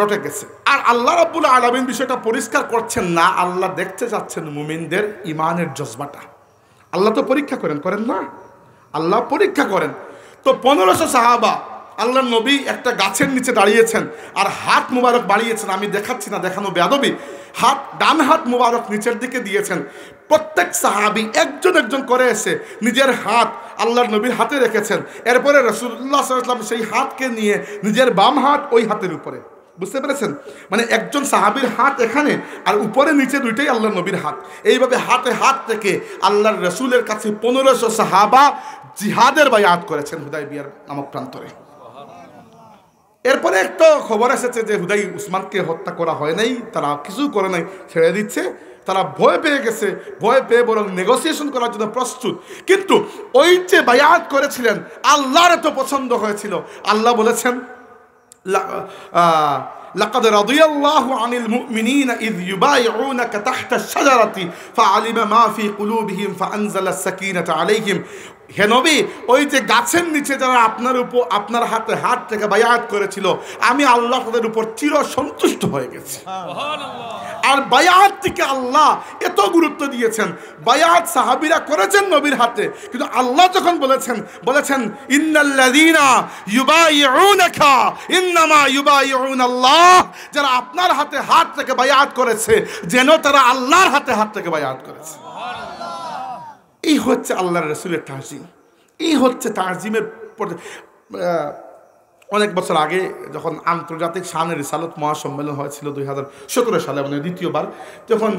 রটে গেছে। আর আল্লাহ রাব্বুল আলামিন বিষয়টা পরিষ্কার করছেন না। আল্লাহ দেখতে চাচ্ছেন মুমিনদের ইমানের জজবাটা। আল্লাহ তো পরীক্ষা করেন না? আল্লাহ পরীক্ষা করেন। তো 1500 সাহাবা, আল্লাহর নবী একটা গাছের নিচে দাঁড়িয়েছেন আর হাত মুবারক বাড়িয়েছেন। আমি দেখাচ্ছি না, দেখানো বেয়াদবি। ডান হাত মুবারক নিচের দিকে দিয়েছেন। প্রত্যেক সাহাবী একজন করে এসে নিজের হাত আল্লাহর নবীর হাতে রেখেছেন। এরপরে রাসূলুল্লাহ সাল্লাল্লাহু আলাইহি ওয়াসাল্লাম সেই হাতকে নিয়ে নিজের বাম হাত ওই হাতের উপরে, বুঝতে পেরেছেন? মানে একজন সাহাবীর হাত এখানে আর উপরে নিচে দুইটাই আল্লাহর নবীর হাত। এইভাবে হাতে হাত থেকে আল্লাহর রাসূলের কাছে 1500 সাহাবা জিহাদের বায়াত করেছেন হুদাইবিয়ার নামক প্রান্তরে। এরপরে একটা খবর এসেছে যে হুদাই উসমানকে হত্যা করা হয় নাই, তারা কিছু করে নাই, ছেড়ে দিচ্ছে। তারা ভয় পেয়ে গেছে, ভয় পেয়ে বরং নেগোসিয়েশন করার জন্য প্রস্তুত। কিন্তু ওই যে বায়াত করেছিলেন, আল্লাহর এত পছন্দ হয়েছিল, আল্লাহ বলেছেন لقد رضي الله عن المؤمنين إذ يبايعونك تحت الشجرة فعلم ما في قلوبهم فأنزل السكينة عليهم। হে নবী, ওই যে গাছের নিচে যারা আপনার হাতে হাত থেকে বায়াত করেছিল, আমি আল্লাহ তাদের উপর চির সন্তুষ্ট হয়ে গেছি। আর বায়াত থেকে আল্লাহ এত গুরুত্ব দিয়েছেন। বায়াত সাহাবীরা করেছেন নবীর হাতে, কিন্তু আল্লাহ যখন বলেছেন ইন্নাল্লাযীনা ইউবাইউনাকা ইন্নামা ইউবাইউনাল্লাহ, যারা আপনার হাতে হাত থেকে বায়াত করেছে যেন তারা আল্লাহর হাতে হাত থেকে বায়াত করেছে। এই হচ্ছে আল্লাহর রাসূলের তাজিম, এই হচ্ছে তাজিমের। অনেক বছর আগে যখন আন্তর্জাতিক শানে রিসালত মহাসম্মেলন হয়েছিল 2017 সালে, মানে দ্বিতীয়বার, তখন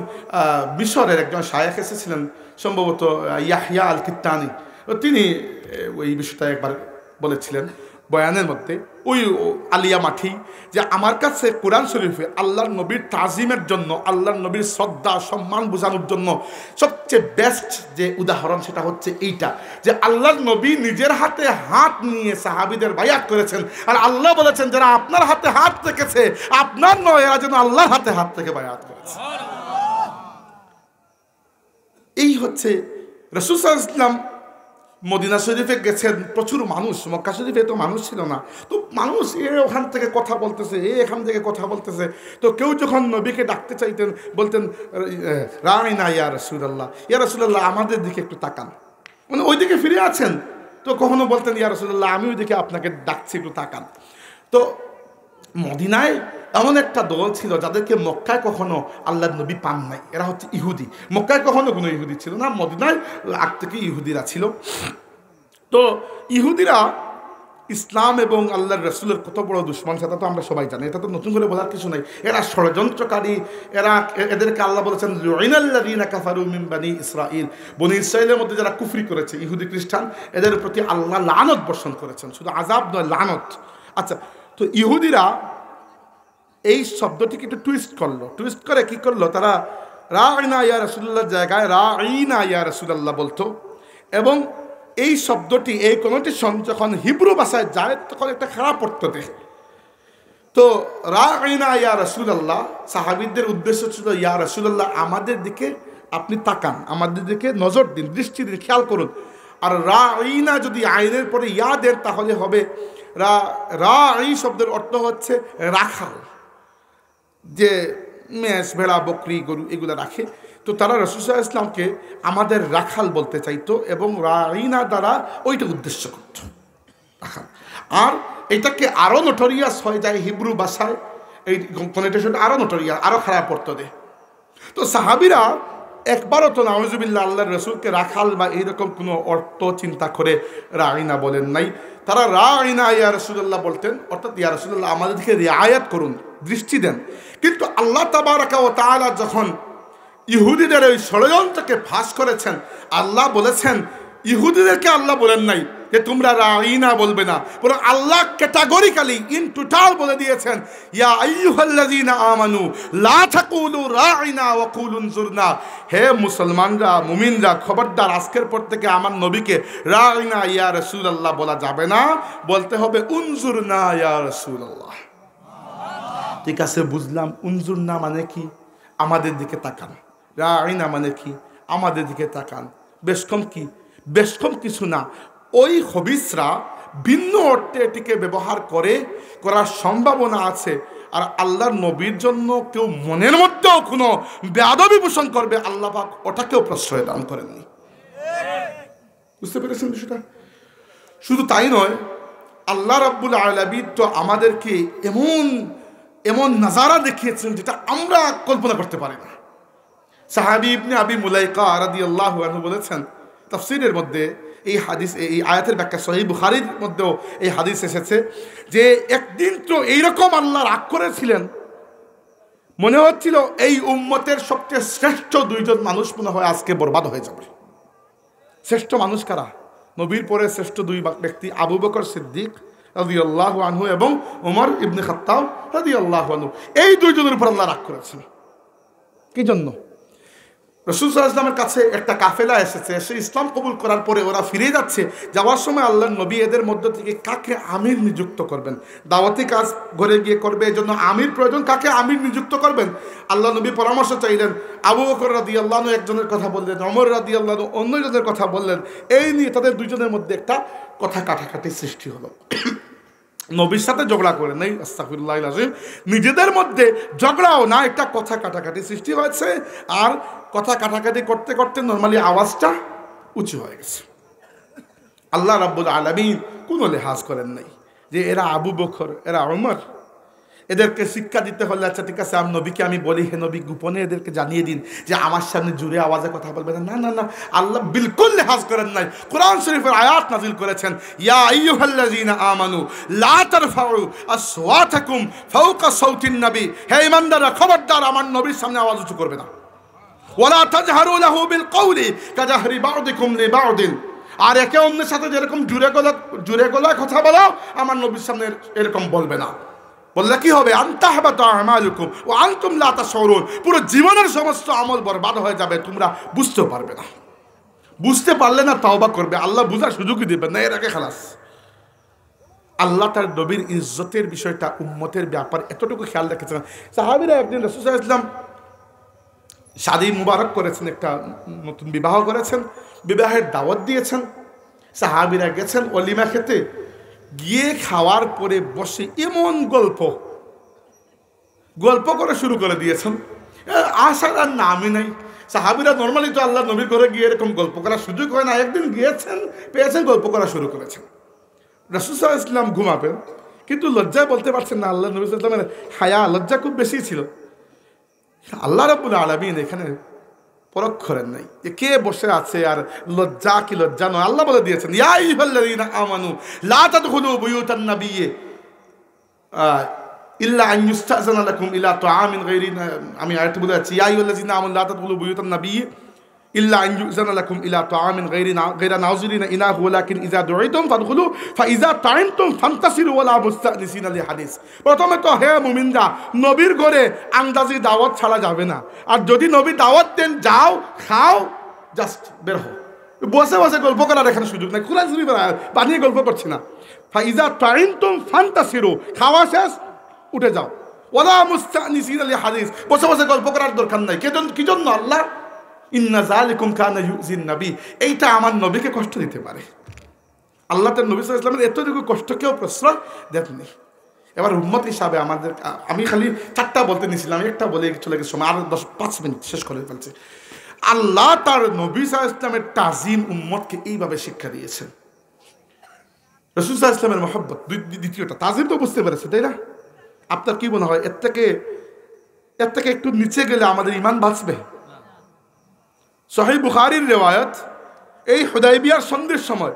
মিশরের একজন শায়েখ এসেছিলেন, সম্ভবত ইয়াহইয়া আল কিত্তানি। তিনি ওই বিষয়টা একবার বলেছিলেন। বয়ানের মধ্যে ওই আলিয়া মাঠি যে আমার কাছে কোরআন শরীফে আল্লাহর নবীর তাজিমের জন্য, আল্লাহর নবীর শ্রদ্ধা সম্মান বোঝানোর জন্য সবচেয়ে বেস্ট যে উদাহরণ সেটা হচ্ছে এইটা, যে আল্লাহর নবী নিজের হাতে হাত নিয়ে সাহাবীদের বায়াত করেছেন, আর আল্লাহ বলেছেন যারা আপনার হাতে হাত রেখেছে আপনার নয়, এরা যেন আল্লাহর হাতে হাত থেকে বায়াত করেছে। এই হচ্ছে রাসূল সাল্লাল্লাহু আলাইহি ওয়াসাল্লাম মদিনা শরীফে গেছেন, প্রচুর মানুষ, মক্কা শরীফে তো মানুষ ছিল না, তো মানুষ ওখান থেকে কথা বলতেছে, এখান থেকে কথা বলতেছে। তো কেউ যখন নবীকে ডাকতে চাইতেন বলতেন রাইনা ইয়া রাসূলুল্লাহ, ইয়া রাসূলুল্লাহ আমাদের দিকে একটু তাকান, মানে ওই দিকে ফিরে আছেন। তো কখনো বলতেন ইয়া রাসূলুল্লাহ আমি ওই দিকে আপনাকে ডাকছি, একটু তাকান। তো মদিনায় এমন একটা দল ছিল যাদেরকে মক্কায় কখনো আল্লাহর নবী পান নাই, এরা হচ্ছে ইহুদি। মক্কায় কখনো কোনো ইহুদি ছিল না, মদিনায় আগ থেকে ইহুদিরা ছিল। তো ইহুদিরা ইসলাম এবং আল্লাহর রাসূলের কত বড় দুশমন সেটা তো আমরা সবাই জানি, এটা তো নতুন করে বলার কিছু নাই। এরা ষড়যন্ত্রকারী, এদেরকে আল্লাহ বলেছেন লুইনাল্লাযীনা কাফারু মিন বানি ইসরাঈল, বনি ইসরাঈলের মধ্যে যারা কুফরি করেছে ইহুদি খ্রিস্টান, এদের প্রতি আল্লাহ লানত বর্ষণ করেছেন, শুধু আযাব নয় লানত। আচ্ছা, তো ইহুদিরা এই শব্দটিকে একটু টুইস্ট করলো, টুইস্ট করে কি করলো, তারা রাইনা ইয়া রাসূলুল্লাহর জায়গায় রাইনা ইয়া রাসূলুল্লাহ বলতো, এবং এই শব্দটি এই কনোটেশন যখন হিব্রু ভাষায় যায় তখন একটা খারাপ অর্থ দেয়। তো রাইনা ইয়া রাসূলুল্লাহ সাহাবীদের উদ্দেশ্য ছিল ইয়া রাসূলুল্লাহ আমাদের দিকে আপনি তাকান, আমাদের দিকে নজর দিন, দৃষ্টি দিন, খেয়াল করুন। আর রাইনা যদি আইনের পরে ইয়া দেন তাহলে হবে রাই শব্দের অর্থ হচ্ছে রাখাল, যে মেষ ভেড়া বকরি গরু এগুলো রাখে। তো তারা রাসূল সাল্লাল্লাহু আলাইহি ওয়াসাল্লামকে আমাদের রাখাল বলতে চাইতো এবং রাইনা দ্বারা ওইটা উদ্দেশ্য করত, রাখাল। আর এটাকে আরও নোটোরিয়াস হয়ে যায় হিব্রু ভাষায়, এই কনোটেশনটা আরও নোটোরিয়াস, আরও খারাপ অর্থ দেয়। তো সাহাবীরা একবারও তো নাউজুবিল্লাহ আল্লাহর রাসূলকে রাখাল বা এইরকম কোনো অর্থ চিন্তা করে রাইনা বলেন নাই। তারা রাইনা ইয়া রাসূলুল্লাহ বলতেন, অর্থাৎ ইয়া রাসূলুল্লাহ আমাদের দিকে রিআয়াত করুন, দৃষ্টি দেন। কিন্তু আল্লাহ তাবারাকা ওয়া তাআলা যখন ইহুদিদের ওই ষড়যন্ত্রকে ফাঁস করেছেন, আল্লাহ বলেছেন, ইহুদিদেরকে আল্লাহ বলেন নাই যে তোমরা রাইনা বলবে না, বরং আল্লাহ ক্যাটাগরিক্যালি ইন টোটাল বলে দিয়েছেন ইয়া আইয়ুহাল্লাযীনা আমানু লা তাকুলু রাইনা ওয়া কুলু উনজুরনা, হে মুসলমানরা মুমিনরা খবরদার আজকের পর থেকে আমার নবীকে রাইনা ইয়া রাসূলুল্লাহ বলা যাবে না, বলতে হবে উনজুরনা ইয়া রাসূলুল্লাহ। ঠিক আছে, বুঝলাম। উনজুরনা মানে কি? আমাদের দিকে তাকান। রাইনা মানে কি? আমাদের দিকে তাকান। বেশ কম কি? বেশ কম কিছু না। ওই হবিসরা ভিন্ন অর্থে এটিকে ব্যবহার করার সম্ভাবনা আছে। আর আল্লাহর নবীর জন্য কেউ মনের মধ্যেও কোনো বেয়াদবি পোষণ করবে, আল্লাহ পাক ওটাকেও প্রশ্রয় দান করেননি। বুঝতে পেরেছেন বিষয়টা? শুধু তাই নয়, আল্লাহ রাব্বুল আলামিন তো আমাদেরকে এমন নাজারা দেখিয়েছেন যেটা আমরা কল্পনা করতে পারি না। সাহাবী ইবনে আবি মুলাইকা রাদিয়াল্লাহু আনহু বলেছেন তাফসীরের মধ্যে, এই হাদিস, এই আয়াতের ব্যাখ্যা সহিহ বুখারীর মধ্যেও এই হাদিস এসেছে যে একদিন তো এইরকম আল্লাহ রাগ করেছিলেন, মনে হচ্ছিল এই উম্মতের সবচেয়ে শ্রেষ্ঠ দুইজন মানুষ মনে হয় আজকে বরবাদ হয়ে যাবে। শ্রেষ্ঠ মানুষ কারা? নবীর পরে শ্রেষ্ঠ দুই ব্যক্তি আবু বকর সিদ্দিক রাদিয়াল্লাহু আনহু এবং ওমর ইবনে খাত্তাব রাদিয়াল্লাহু আনহু। এই দুইজনের উপর আল্লাহ রাগ করেছেন। কি জন্য? রাসূল সাল্লাল্লাহু আলাইহি ওয়াসাল্লামের কাছে একটা কাফেলা এসেছে, এসে ইসলাম কবুল করার পরে ওরা ফিরে যাচ্ছে। যাওয়ার সময় আল্লাহর নবী এদের মধ্য থেকে কাকে আমির নিযুক্ত করবেন, দাওয়াতি কাজ ঘরে গিয়ে করবে, এই জন্য আমির প্রয়োজন, কাকে আমির নিযুক্ত করবেন? আল্লাহ নবী পরামর্শ চাইলেন। আবু বকর রাদিয়াল্লাহু আনহু একজনের কথা বললেন, ওমর রাদিয়াল্লাহু আনহু অন্যজনের কথা বললেন। এই নিয়ে তাদের দুইজনের মধ্যে একটা কথা কাটাকাটি সৃষ্টি হলো। নবীর সাথে ঝগড়া করে নেই, আস্তাগফিরুল্লাহিল আযীম, নিজেদের মধ্যে ঝগড়াও না, একটা কথা কাটাকাটি সৃষ্টি হয়েছে। আর কথা কাটাকাটি করতে করতে নরমালি আওয়াজটা উঁচু হয়ে গেছে। আল্লাহ রাব্বুল আলামিন কোনো লেহাজ করেন নাই যে এরা আবু বকর, এরা ওমর, এদেরকে শিক্ষা দিতে হলে আচ্ছা ঠিক আছে নবীকে আমি বলি, হে নবী গোপনে এদেরকে জানিয়ে দিন যে আমার সামনে জুড়ে আওয়াজে কথা বলবে না। না না, আল্লাহ বিলকুল লেহাজ করেন নাই। কোরআন শরীফের আয়াত নাযিল করেছেন, ইয়া আইয়ুহাল্লাযীনা আমানু লা তারফাউ আসওয়াতাকুম ফাওকা সাওতিন নবী, হে ঈমানদাররা খবরদার আমার নবীর সামনে আওয়াজ উঁচু করবে না। ওয়ালা তাজহারু লাহু বিল কওলি কাজাহরি বা'দিকুম লিবা'দিন, আর একে অন্যের সাথে যেরকম জুড়ে গলা কথা বলো, আমার নবীর সামনে এরকম বলবে না। বললে কি হবে? আনতাহবাতু আমালুকুম ওয়া আনতুম লা তাশউরুন, পুরো জীবনের সমস্ত আমল বরবাদ হয়ে যাবে, তোমরা বুঝতে পারবে না। বুঝতে পারলে না তওবা করবে, আল্লাহ বুঝার সুযোগই দিবেন না, এর আগে খালাস। আল্লাহ তার নবীর ইজ্জতের বিষয়টা উম্মতের ব্যাপার এতটুকু খেয়াল রেখেছেন। সাহাবীরা একদিন রাসূল সাল্লাল্লাহু আলাইহি ওয়াসাল্লাম শাদী মুবারক করেছেন, একটা নতুন বিবাহ করেছেন, বিবাহের দাওয়াত দিয়েছেন। সাহাবীরা গেছেন অলিমা খেতে, গিয়ে খাওয়ার পরে বসে এমন গল্প করে শুরু করে দিয়েছেন, আসার আর নামই নাই। সাহাবীরা নর্মালি তো আল্লাহ নবীর ঘরে গিয়ে এরকম গল্প করার সুযোগ হয় না, একদিন গিয়েছেন, পেয়েছেন, গল্প করা শুরু করেছেন। রাসূল সাল্লাল্লাহু আলাইহি ওয়াসাল্লাম ঘুমাবেন, কিন্তু লজ্জায় বলতে পারছেন না। আল্লাহ নবী সাল্লাল্লাহু আলাইহি ওয়াসাল্লামের হায়া, লজ্জা খুব বেশি ছিল। আল্লাহ রাব্বুল আলামিন এখানে পরখ করেন নাই যে কে বসে আছে আর লজ্জা কি লজ্জা নয়। আল্লাহ বলে দিয়েছেন, ইয়া আইয়ুহাল্লাযীনা আমানু লা তাদখুলু বুয়ুতান নাবিয়্যি ইল্লা আন ইউস্তাযানা লাকুম ইলা তুআমিন গায়রি, আমি আয়াত বলে আছি, ইয়া আইয়ুহাল্লাযীনা আমানু লা তাদখুলু বুয়ুতান নাবিয়্যি ইল্লা আন ইউযানা লাকুম ইলা তুআমিন গায়রা নাযিরিনা ইনাহু ওয়ালাকিন ইযা দুইতুম ফাদখুলু ফাইযা তাইমতুম ফান্তাসিরু ওয়ালা মুস্তানিসিনা লিহাদিস। প্রথমে তো হে মুমিনরা, নবীর ঘরে আন্দাজি দাওয়াত ছাড়া যাবে না। আর যদি নবী দাওয়াত দেন, যাও খাও, জাস্ট বের হও। বসে বসে গল্প করার এখানে সুযোগ নাই। কুরআন শরীফ বানিয়ে গল্প করছি না। ফাইযা তাইমতুম ফান্তাসিরু, খাওয়া শেষ উঠে যাও। ওয়ালা মুস্তানিসিনা লিহাদিস, বসে বসে গল্প করার দরকার নাই। কি জন্য? আল্লাহ ইন্না যালিকুম কানা ইউযিন নবী, এইটা আমার নবীকে কষ্ট দিতে পারে। আল্লাহ তার নবী সাল্লাল্লাহু আলাইহি ওয়াসাল্লামের এতটুকু কষ্টকেও প্রশ্রয় দেননি। এবার উম্মত হিসাবে আমাদের, আমি খালি 4টা বলতে নিয়েছিলাম, একটা বলে চলে গেছে সময়, আর 5 মিনিট শেষ করে ফেলছে। আল্লাহ তার নবী সাল্লাল্লাহু আলাইহি ওয়াসাল্লামের তাজিম উম্মতকে এইভাবে শিক্ষা দিয়েছেন। রাসূল সাল্লাল্লাহু আলাইহি ওয়াসাল্লামের মহব্বত, দ্বিতীয়টা তাজিম তো বুঝতে পেরেছে, তাই না? আপনার কি মনে হয় এর থেকে একটু নিচে গেলে আমাদের ঈমান বাঁচবে? সহিহ বুখারীর রিওয়ায়াত, এই হুদায়বিয়ার সন্ধির সময়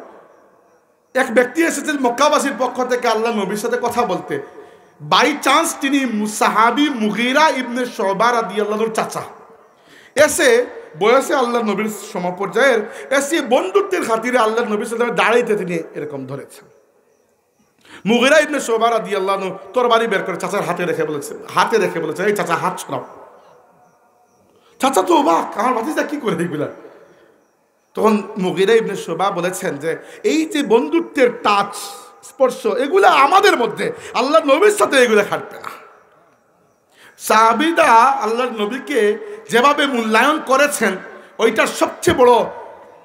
এক ব্যক্তি এসেছেন মক্কাবাসীর পক্ষ থেকে আল্লাহ নবীর সাথে কথা বলতে। বাই চান্স তিনি সাহাবী মুগীরা ইবনে শুবা রাদিয়াল্লাহুর চাচা। এসে বয়সে আল্লাহ নবীর সমপর্যায়ের, এসে বন্ধুত্বের খাতিরে আল্লাহ নবীর সাথে দাঁড়াইতে তিনি এরকম ধরেছেন। মুগীরা ইবনে শুবা রাদিয়াল্লাহু তরবারি বের করে চাচার হাতে রেখে বলেছে, এই চাচা হাত ছড়াও। চাচা তো অবাক, আমার ভাতিজা কি করে এগুলা? তখন মুগীরা ইবনে শুবা বলেছেন যে এই যে বন্ধুত্বের টাচ, স্পর্শ, এগুলা আমাদের মধ্যে, আল্লাহ নবীর সাথে এগুলা খাটবে না। সাহাবীরা আল্লাহর নবীকে যেভাবে মূল্যায়ন করেছেন, ওইটার সবচেয়ে বড়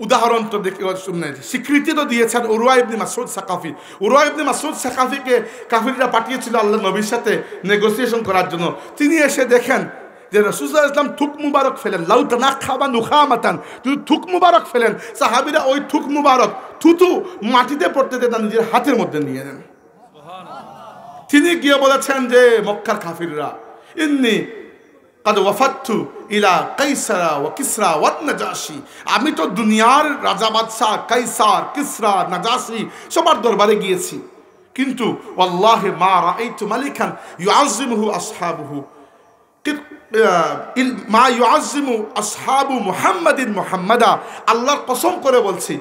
উদাহরণ তো দেখে শুনলেন, স্বীকৃতি তো দিয়েছেন উরওয়া ইবনে মাসউদ সাকাফি। উরওয়া ইবনে মাসউদ সাকাফিকে কাফিররা পাঠিয়েছিল আল্লাহ নবীর সাথে নেগোসিয়েশন করার জন্য। তিনি এসে দেখেন যে রাসূল সাল্লাল্লাহু আলাইহি ওয়াসাল্লাম থুক মুবারক ফেলেন, লাউ তানাখাবা নুখামাতান, যদি থুক মুবারক ফেলেন, সাহাবীরা ওই থুক মুবারক থুতু মাটিতে পড়তে দেন, নিজের হাতের মধ্যে নিয়ে নেন। তিনি গিয়ে বলেছেন যে মক্কার কাফিররা, ইন্নী কাদ ওয়াফাততু ইলা কাইসারা ওয়া কিসরা ওয়া নাজাশি, আমি তো দুনিয়ার রাজা বাদশাহ কাইসার, কিসরা, নাজাশি সবার দরবারে গিয়েছি, কিন্তু ওয়াল্লাহি মা রাআইতু মালিকান ইউআযিমুহু আসহাবুহু মা ইউআযিমু আসহাবু মুহাম্মাদিন মুহাম্মাদা। আল্লাহর কসম করে বলছি,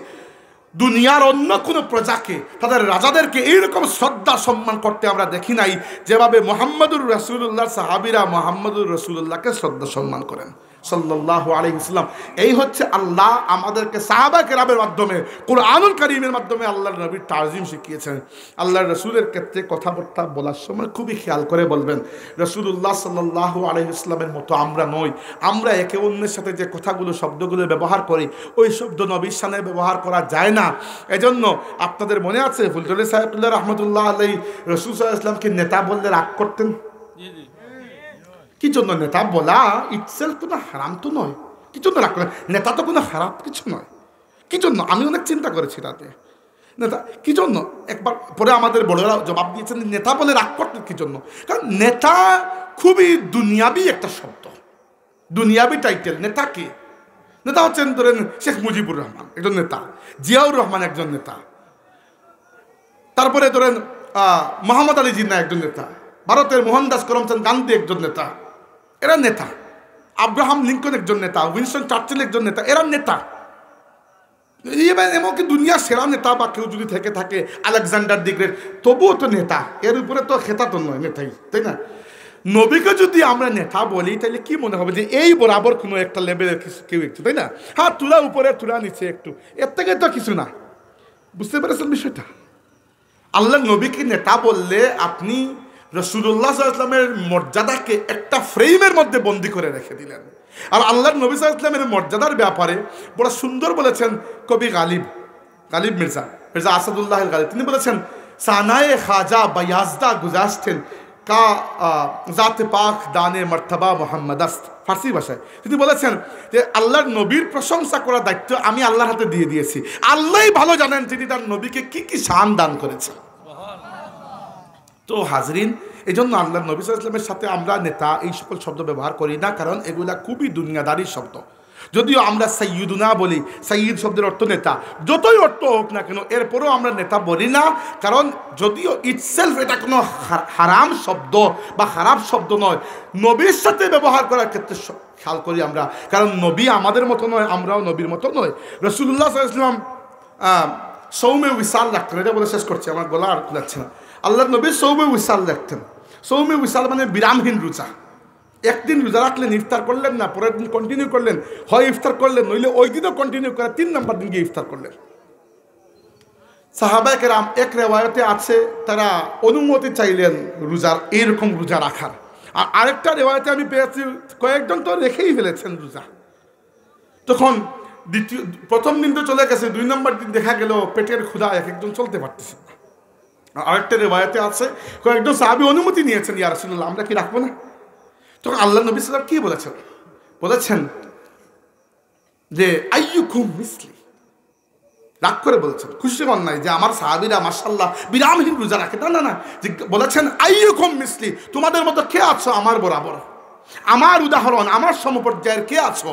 দুনিয়ার অন্য কোনো প্রজাকে, তাদের রাজাদেরকে এইরকম শ্রদ্ধা সম্মান করতে আমরা দেখি নাই যেভাবে মুহাম্মদুর রাসূলুল্লাহ সাহাবীরা মুহাম্মদুর রাসূলুল্লাহকে শ্রদ্ধা সম্মান করেন সাল্লাল্লাহু আলাইহি ওয়াসাল্লাম। এই হচ্ছে আল্লাহ আমাদেরকে সাহাবা কেরামের মাধ্যমে, কুরআনুল কারীমের মাধ্যমে আল্লাহর নবীর তাজিম শিখিয়েছেন। আল্লাহর রাসূলের ক্ষেত্রে কথাবার্তা বলার সময় খুবই খেয়াল করে বলবেন। রাসূলুল্লাহ সাল্লাল্লাহু আলাইহি ওয়াসাল্লামের মতো আমরা নই। আমরা একে অন্যের সাথে যে কথাগুলো, শব্দগুলো ব্যবহার করি, ওই শব্দ নবীর সামনে ব্যবহার করা যায় না। এজন্য আপনাদের মনে আছে ফুলতলি সাহেবুল্লাহ রহমতুল্লাহ আলাইহি রাসূল সাল্লাল্লাহু আলাইহি ওয়াসাল্লামকে নেতা বললে রাগ করতেন। কি জন্য? নেতা বলা ইটসেলফ কোনো হারাম তো নয়। কি জন্য রাগ করেন? নেতা তো কোনো খারাপ কিছু নয়। কি জন্য? আমি অনেক চিন্তা করেছি রাতে, নেতা কি জন্য। একবার পরে আমাদের বড়রা জবাব দিয়েছেন, নেতা বলে রাগ করতেন কি জন্য? কারণ নেতা খুবই দুনিয়াবি একটা শব্দ, দুনিয়াবি টাইটেল। নেতা কে? নেতা হচ্ছেন ধরেন শেখ মুজিবুর রহমান একজন নেতা, জিয়াউর রহমান একজন নেতা, তারপরে ধরেন মোহাম্মদ আলী জিন্নাহ একজন নেতা, ভারতের মোহনদাস করমচাঁদ গান্ধী একজন নেতা, এরা নেতা। আব্রাহাম লিঙ্কন একজন নেতা, উইনস্টন চার্চিল একজন নেতা, এরা নেতা। এমনকি দুনিয়ার সেরা নেতা বা কেউ যদি থেকে থাকে আলেকজান্ডার দি গ্রেট, তবুও তো নেতা, এর উপরে তো খেতা তো নয় নেতাই, তাই না? নবীকে যদি আমরা নেতা বলি তাহলে কি মনে হবে যে এই বরাবর কোনো একটা লেভেলের কেউ একটু, তাই না? হ্যাঁ, তুলা উপরে তুলা নিচে একটু, এর থেকে তো কিছু না। বুঝতে পেরেছেন বিষয়টা? আল্লাহ নবীকে নেতা বললে আপনি রাসূলুল্লাহ সাল্লাল্লাহু আলাইহি ওয়াসাল্লামের মর্যাদাকে একটা ফ্রেমের মধ্যে বন্দি করে রেখে দিলেন। আর আল্লাহর নবী সাল্লাল্লাহু আলাইহি ওয়াসাল্লামের মর্যাদার ব্যাপারে বড় সুন্দর বলেছেন কবি গালিব মির্জা আসাদুল্লাহ গালিব। তিনি বলেছেন, সানায়ে খাজা বায়াজদা গুজাস্তেন কা জাতে পাক দানে মর্তবা মোহাম্মদ আস্ত, ফার্সি ভাষায়। তিনি বলেছেন যে আল্লাহর নবীর প্রশংসা করার দায়িত্ব আমি আল্লাহর হাতে দিয়ে দিয়েছি। আল্লাহই ভালো জানেন তিনি তার নবীকে কি কি শান দান করেছেন। তো হাজরিন, এই জন্য আল্লাহ নবী সাল্লাল্লাহু আলাইহি ওয়াসাল্লামের সাথে আমরা নেতা এই সকল শব্দ ব্যবহার করি না, কারণ এগুলা খুবই দুনিয়াদারির শব্দ। যদিও আমরা সাইয়্যিদুনা বলি, সাইয়্যিদ শব্দের অর্থ নেতা, যতই অর্থ হোক না কেন এরপরেও আমরা নেতা বলি না, কারণ যদিও ইটসেলফ এটা কোনো হারাম শব্দ বা খারাপ শব্দ নয়, নবীর সাথে ব্যবহার করার ক্ষেত্রে খেয়াল করি আমরা, কারণ নবী আমাদের মতো নয়, আমরাও নবীর মতো নয়। রাসূলুল্লাহ সাল্লাল্লাহু আলাইহি ওয়াসাল্লাম সৌমে উইসাল রাখতেন, এটা বলে শেষ করছি, আমার গলা আর যাচ্ছে না। আল্লাহ নবী সৌমে উইসাল রাখতেন। সৌমে উইসাল মানে বিরামহীন রোজা। একদিন রোজা রাখলেন, ইফতার করলেন না, পরের দিন কন্টিনিউ করলেন, হয় ইফতার করলেন, নইলে ওই দিনও কন্টিনিউ করে 3 নম্বর দিন গিয়ে ইফতার করলেন। সাহাবায়ে কেরাম এক রেওয়ায়তে আছে তারা অনুমতি চাইলেন রোজার, এইরকম রোজা রাখার। আর আরেকটা রেওয়ায়তে আমি পেয়েছি কয়েকজন তো রেখেই ফেলেছেন রোজা। তখন প্রথম দিন তো চলে গেছে, 2 নম্বর দিন দেখা গেল পেটের ক্ষুধা, এক একজন চলতে পারতেছে না। আরেকটা রেওয়ায়তে আছে কয়েকজন সাহাবী অনুমতি নিয়েছেন, ইয়া রাসূলুল্লাহ আমরা কি রাখবো না? তখন আল্লাহ নবী সাল্লাল্লাহু আলাইহি ওয়াসাল্লাম কি বলেছেন যে আইয়ুকুম মিসলি, রাগ করে বলেছেন, খুশি হন নাই যে আমার সাহাবীরা মাশাআল্লাহ বিরামহীন রোজা রাখে, না না, যে বলেছেন আইয়ুকুম মিসলি, তোমাদের মতো কে আছো আমার বরাবর, আমার উদাহরণ, আমার সমপর্যায়ের কে আছো?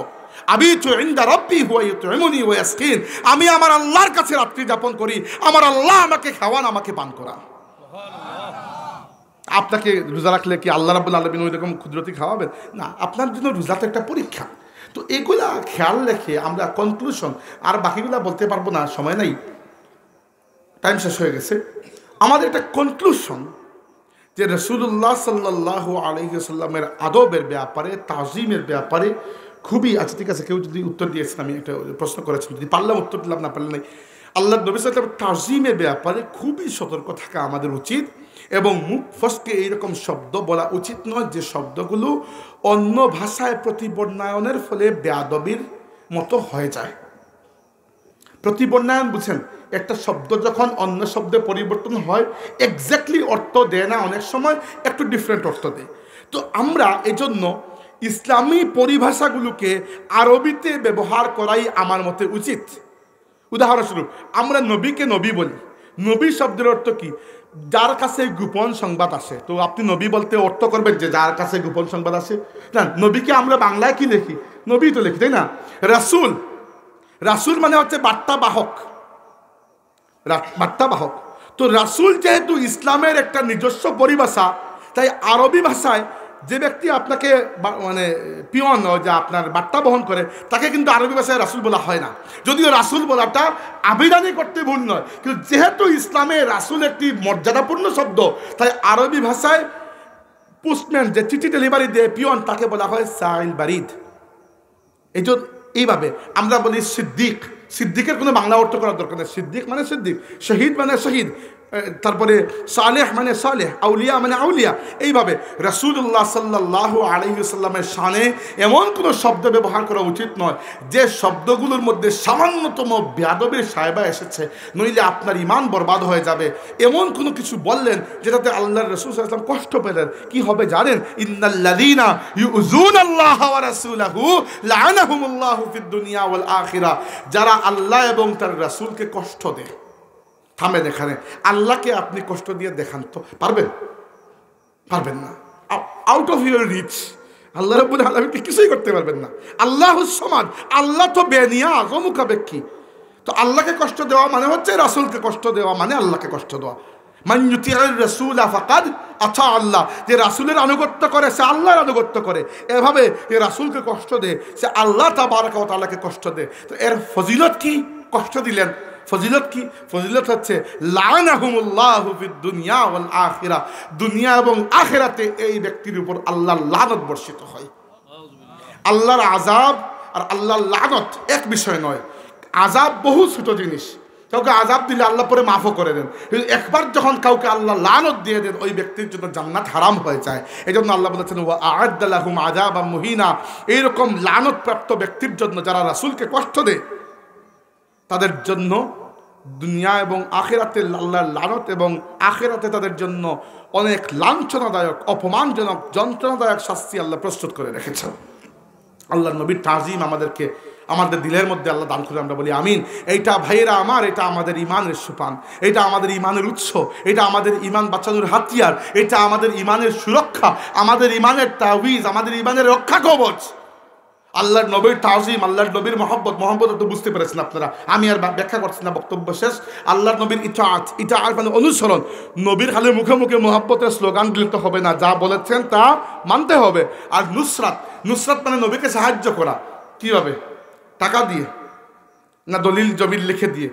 আবিতু ইনদা রাব্বি হুয়া ইউতঈমুনি ওয়া ইয়াসকিন, আমি আমার আল্লাহর কাছে রাত্রি যাপন করি, আমার আল্লাহ আমাকে খাওয়ান, আমাকে পান করান। আপনাকে রোজা রাখলে কি আল্লাহ রাব্বুল আলামিন ওইরকম কুদরতি খাওয়াবেন? না, আপনার জন্য রোজা তো একটা পরীক্ষা। তো এগুলা খেয়াল রেখে আমরা কনক্লুশন, আর বাকিগুলা বলতে পারবো না, সময় নাই, টাইম শেষ হয়ে গেছে। আমাদের একটা কনক্লুশন যে রাসূলুল্লাহ সাল্লাল্লাহু আলাইহি ওয়াসাল্লামের আদবের ব্যাপারে, তাজিমের ব্যাপারে খুবই, আচ্ছা ঠিক আছে, কেউ যদি উত্তর দিয়েছেন, আমি একটা প্রশ্ন করেছি, যদি পারলাম উত্তর দিলাম, না পারলে নাই। আল্লাহ নবী সাল্লাল্লাহু আলাইহি ওয়াসাল্লামের তাজিমের ব্যাপারে খুবই সতর্ক থাকা আমাদের উচিত, এবং মুখ ফসকে এইরকম শব্দ বলা উচিত নয় যে শব্দগুলো অন্য ভাষায় প্রতিবর্ণায়নের ফলে বেয়াদবির মতো হয়ে যায়। প্রতিবর্ণায়ন বুঝেন, একটা শব্দ যখন অন্য শব্দে পরিবর্তন হয় এক্স্যাক্টলি অর্থ দেয় না, অনেক সময় একটু ডিফারেন্ট অর্থ দেয়। তো আমরা এজন্য ইসলামী পরিভাষাগুলোকে আরবিতে ব্যবহার করাই আমার মতে উচিত। উদাহরণস্বরূপ আমরা নবীকে নবী বলি, নবী শব্দের অর্থ কি? যার কাছে গোপন সংবাদ আসে। তো আপনি নবী বলতে অর্থ করবেন যে যার কাছে গোপন সংবাদ আসে না। নবীকে আমরা বাংলায় কি লিখি? নবী তো লিখি, তাই না? রাসূল, রাসূল মানে হচ্ছে বার্তাবাহক, বার্তাবাহক। তো রাসূল যেহেতু ইসলামের একটা নিজস্ব পরিভাষা, তাই আরবি ভাষায় যে ব্যক্তি আপনাকে মানে পিয়ন, যে আপনার বার্তা বহন করে, তাকে কিন্তু আরবি ভাষায় রাসূল বলা হয় না। যদিও রাসূল বলাটা আবিধানিক করতে ভুল নয়, কিন্তু যেহেতু ইসলামে রাসূল একটি মর্যাদাপূর্ণ শব্দ, তাই আরবি ভাষায় পোস্টম্যান যে চিঠি ডেলিভারি দেয়, পিয়ন, তাকে বলা হয় সাইল বারিদ। এইভাবে আমরা বলি সিদ্দিক, সিদ্দিকের কোনো বাংলা অর্থ করার দরকার নেই। সিদ্দিক মানে সিদ্দিক, শহীদ মানে শহীদ, তারপরে সালেহ মানে সালেহ, আউলিয়া মানে আউলিয়া। এইভাবে রাসূলুল্লাহ সাল্লাল্লাহু আলাইহি ওয়াসাল্লামের শানে এমন কোনো শব্দ ব্যবহার করা উচিত নয় যে শব্দগুলোর মধ্যে সামান্যতম বেয়াদবির সায়বা এসেছে, নইলে আপনার ঈমান বরবাদ হয়ে যাবে। এমন কোনো কিছু বললেন যেটাতে আল্লাহর রাসূল সাল্লাল্লাহু আলাইহি ওয়াসাল্লাম কষ্ট পেলেন, কি হবে জানেন? ইন্নাল্লাযীনা ইউযুনাল্লাহা ওয়া রাসূলাহু লাআনাহুমুল্লাহু ফিদ দুনিয়া ওয়াল আখিরা। যারা আল্লাহ এবং তার রাসূলকে কষ্ট দেয়। থামেন এখানে। আল্লাহকে আপনি কষ্ট দিয়ে দেখান তো পারবেন? পারবেন না। আউট অফ ইউর রিচ আল্লাহ রাব্বুল আলামিনকে কিছুই করতে পারবেন না। আল্লাহুস সামাদ, আল্লাহ তো বেনিয়াজ, অমুখাপেক্ষী। তো আল্লাহকে কষ্ট দেওয়া মানে হচ্ছে রাসূলকে কষ্ট দেওয়া, মানে আল্লাহকে কষ্ট দেওয়া। মান ইউতিউর রাসূলা ফাকাদ আতা আল্লাহ, যে রাসূলের আনুগত্য করে সে আল্লাহর আনুগত্য করে। এভাবে যে রাসূলকে কষ্ট দেয় সে আল্লাহ তাবারক ওয়া তাআলাকে কষ্ট দেয়। তো এর ফজিলত কি? কষ্ট দিলেন। ফজিলত কি? ফজিলত হচ্ছে লানাহুমুল্লাহু ফিদ দুনিয়া ওয়াল আখিরা, দুনিয়া এবং আখিরাতে এই ব্যক্তির উপর আল্লাহর লানত বর্ষিত হয়। আল্লাহর আযাব আর আল্লাহর লানত এক বিষয় নয়। আযাব বহু ছোট জিনিস, কাউকে আযাব দিলে আল্লাহ পরে মাফও করে দেন, কিন্তু একবার যখন কাউকে আল্লাহ লানত দিয়ে দেন ওই ব্যক্তির জন্য জান্নাত হারাম হয়ে যায়। এই জন্য আল্লাহ বলেছেন ওয়া আ'আদ্দা লাহুম আযাবাম মুহিনা, এইরকম লানত প্রাপ্ত ব্যক্তির জন্য যারা রাসূলকে কষ্ট দেয় তাদের জন্য দুনিয়া এবং আখিরাতে আল্লাহর লানত এবং আখিরাতে তাদের জন্য অনেক লাঞ্ছনাদায়ক, অপমানজনক, যন্ত্রণাদায়ক শাস্তি আল্লাহ প্রস্তুত করে রেখেছেন। আল্লাহর নবীর তাজিম আমাদের দিলের মধ্যে আল্লাহ দান করে আমরা বলি আমিন। এইটা ভাইয়েরা আমার, এটা আমাদের ইমানের সোপান, এটা আমাদের ইমানের উৎস, এটা আমাদের ইমান বাঁচানোর হাতিয়ার, এটা আমাদের ইমানের সুরক্ষা, আমাদের ইমানের তাওয়িজ, আমাদের ইমানের রক্ষা কবচ। আল্লাহর নবীর তাজিম, আল্লাহর নবীর মহব্বত তো বুঝতে পেরেছেন আপনারা, আমি আর ব্যাখ্যা করছি না, বক্তব্য শেষ। আল্লাহর নবীর ইতাআত মানে অনুসরণ। নবীর খালি মুখে মুখে মহব্বতের স্লোগান দিলে তো হবে না, যা বলেছেন তা মানতে হবে। আর নুসরাত মানে নবীকে সাহায্য করা। কিভাবে? টাকা দিয়ে না দলিল জমির লিখে দিয়ে?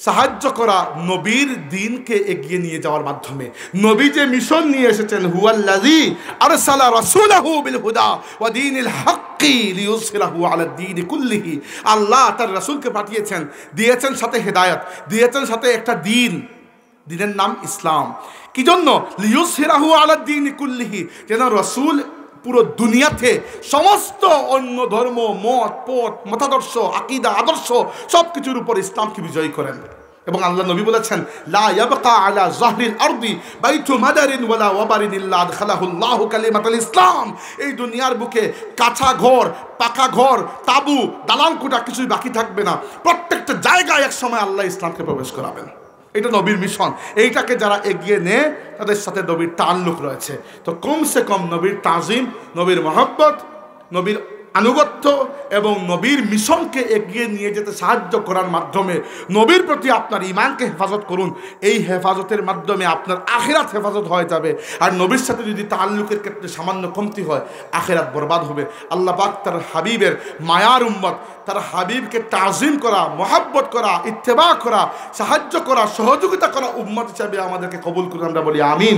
সাহায্য করা নবীর দ্বীনকে এগিয়ে নিয়ে যাওয়ার মাধ্যমে। নবী যে মিশন নিয়ে এসেছেন, হুয়াল্লাযী আরসালা রাসূলাহু বিল হুদা ওয়া দীনিল হাক্কি লিইয়ুযহিরাহু আলাদ দীনি কুল্লিহি। আল্লাহ তার রাসূলকে পাঠিয়েছেন, দিয়েছেন সাথে হেদায়েত, দিয়েছেন সাথে একটা দ্বীনের নাম ইসলাম। কি জন্য? লিইয়ুযহিরাহু আলাদ দীনি কুল্লিহি, যেন রাসূল পুরো দুনিয়াতে সমস্ত অন্য ধর্ম, মত, পথ, মতাদর্শ, আকীদা, আদর্শ সব কিছুর উপর ইসলামকে বিজয়ী করেন। এবং আল্লাহ নবী বলেছেন লা ইয়াবকা আলা যাহরিল আরদি বাইতু মাদারিন ওয়ালা ওয়াবারিন ইল্লা আদখালাহুল্লাহু কালিমাতুল ইসলাম। এই দুনিয়ার বুকে কাঁচা ঘর, পাকা ঘর, তাবু, দালানকোঠা কিছুই বাকি থাকবে না। প্রত্যেকটা জায়গায় এক সময় আল্লাহ ইসলামকে প্রবেশ করাবেন। এটা নবীর মিশন। এইটাকে যারা এগিয়ে নেয় তাদের সাথে নবীর তাল্লুক রয়েছে। তো কমসে কম নবীর তাজিম, নবীর মহব্বত, নবীর আনুগত্য এবং নবীর মিশনকে এগিয়ে নিয়ে যেতে সাহায্য করার মাধ্যমে নবীর প্রতি আপনার ঈমানকে হেফাজত করুন। এই হেফাজতের মাধ্যমে আপনার আখিরাত হেফাজত হয়ে যাবে। আর নবীর সাথে যদি তাল্লুকের ক্ষেত্রে সামান্য কমতি হয়, আখিরাত বরবাদ হবে। আল্লাহ পাক তার হাবিবের মায়ার উম্মত, তার হাবিবকে তাজিম করা, মহাব্বত করা, ইত্তেবা করা, সাহায্য করা, সহযোগিতা করা উম্মত হিসাবে আমাদেরকে কবুল করুন, আমরা বলি আমিন।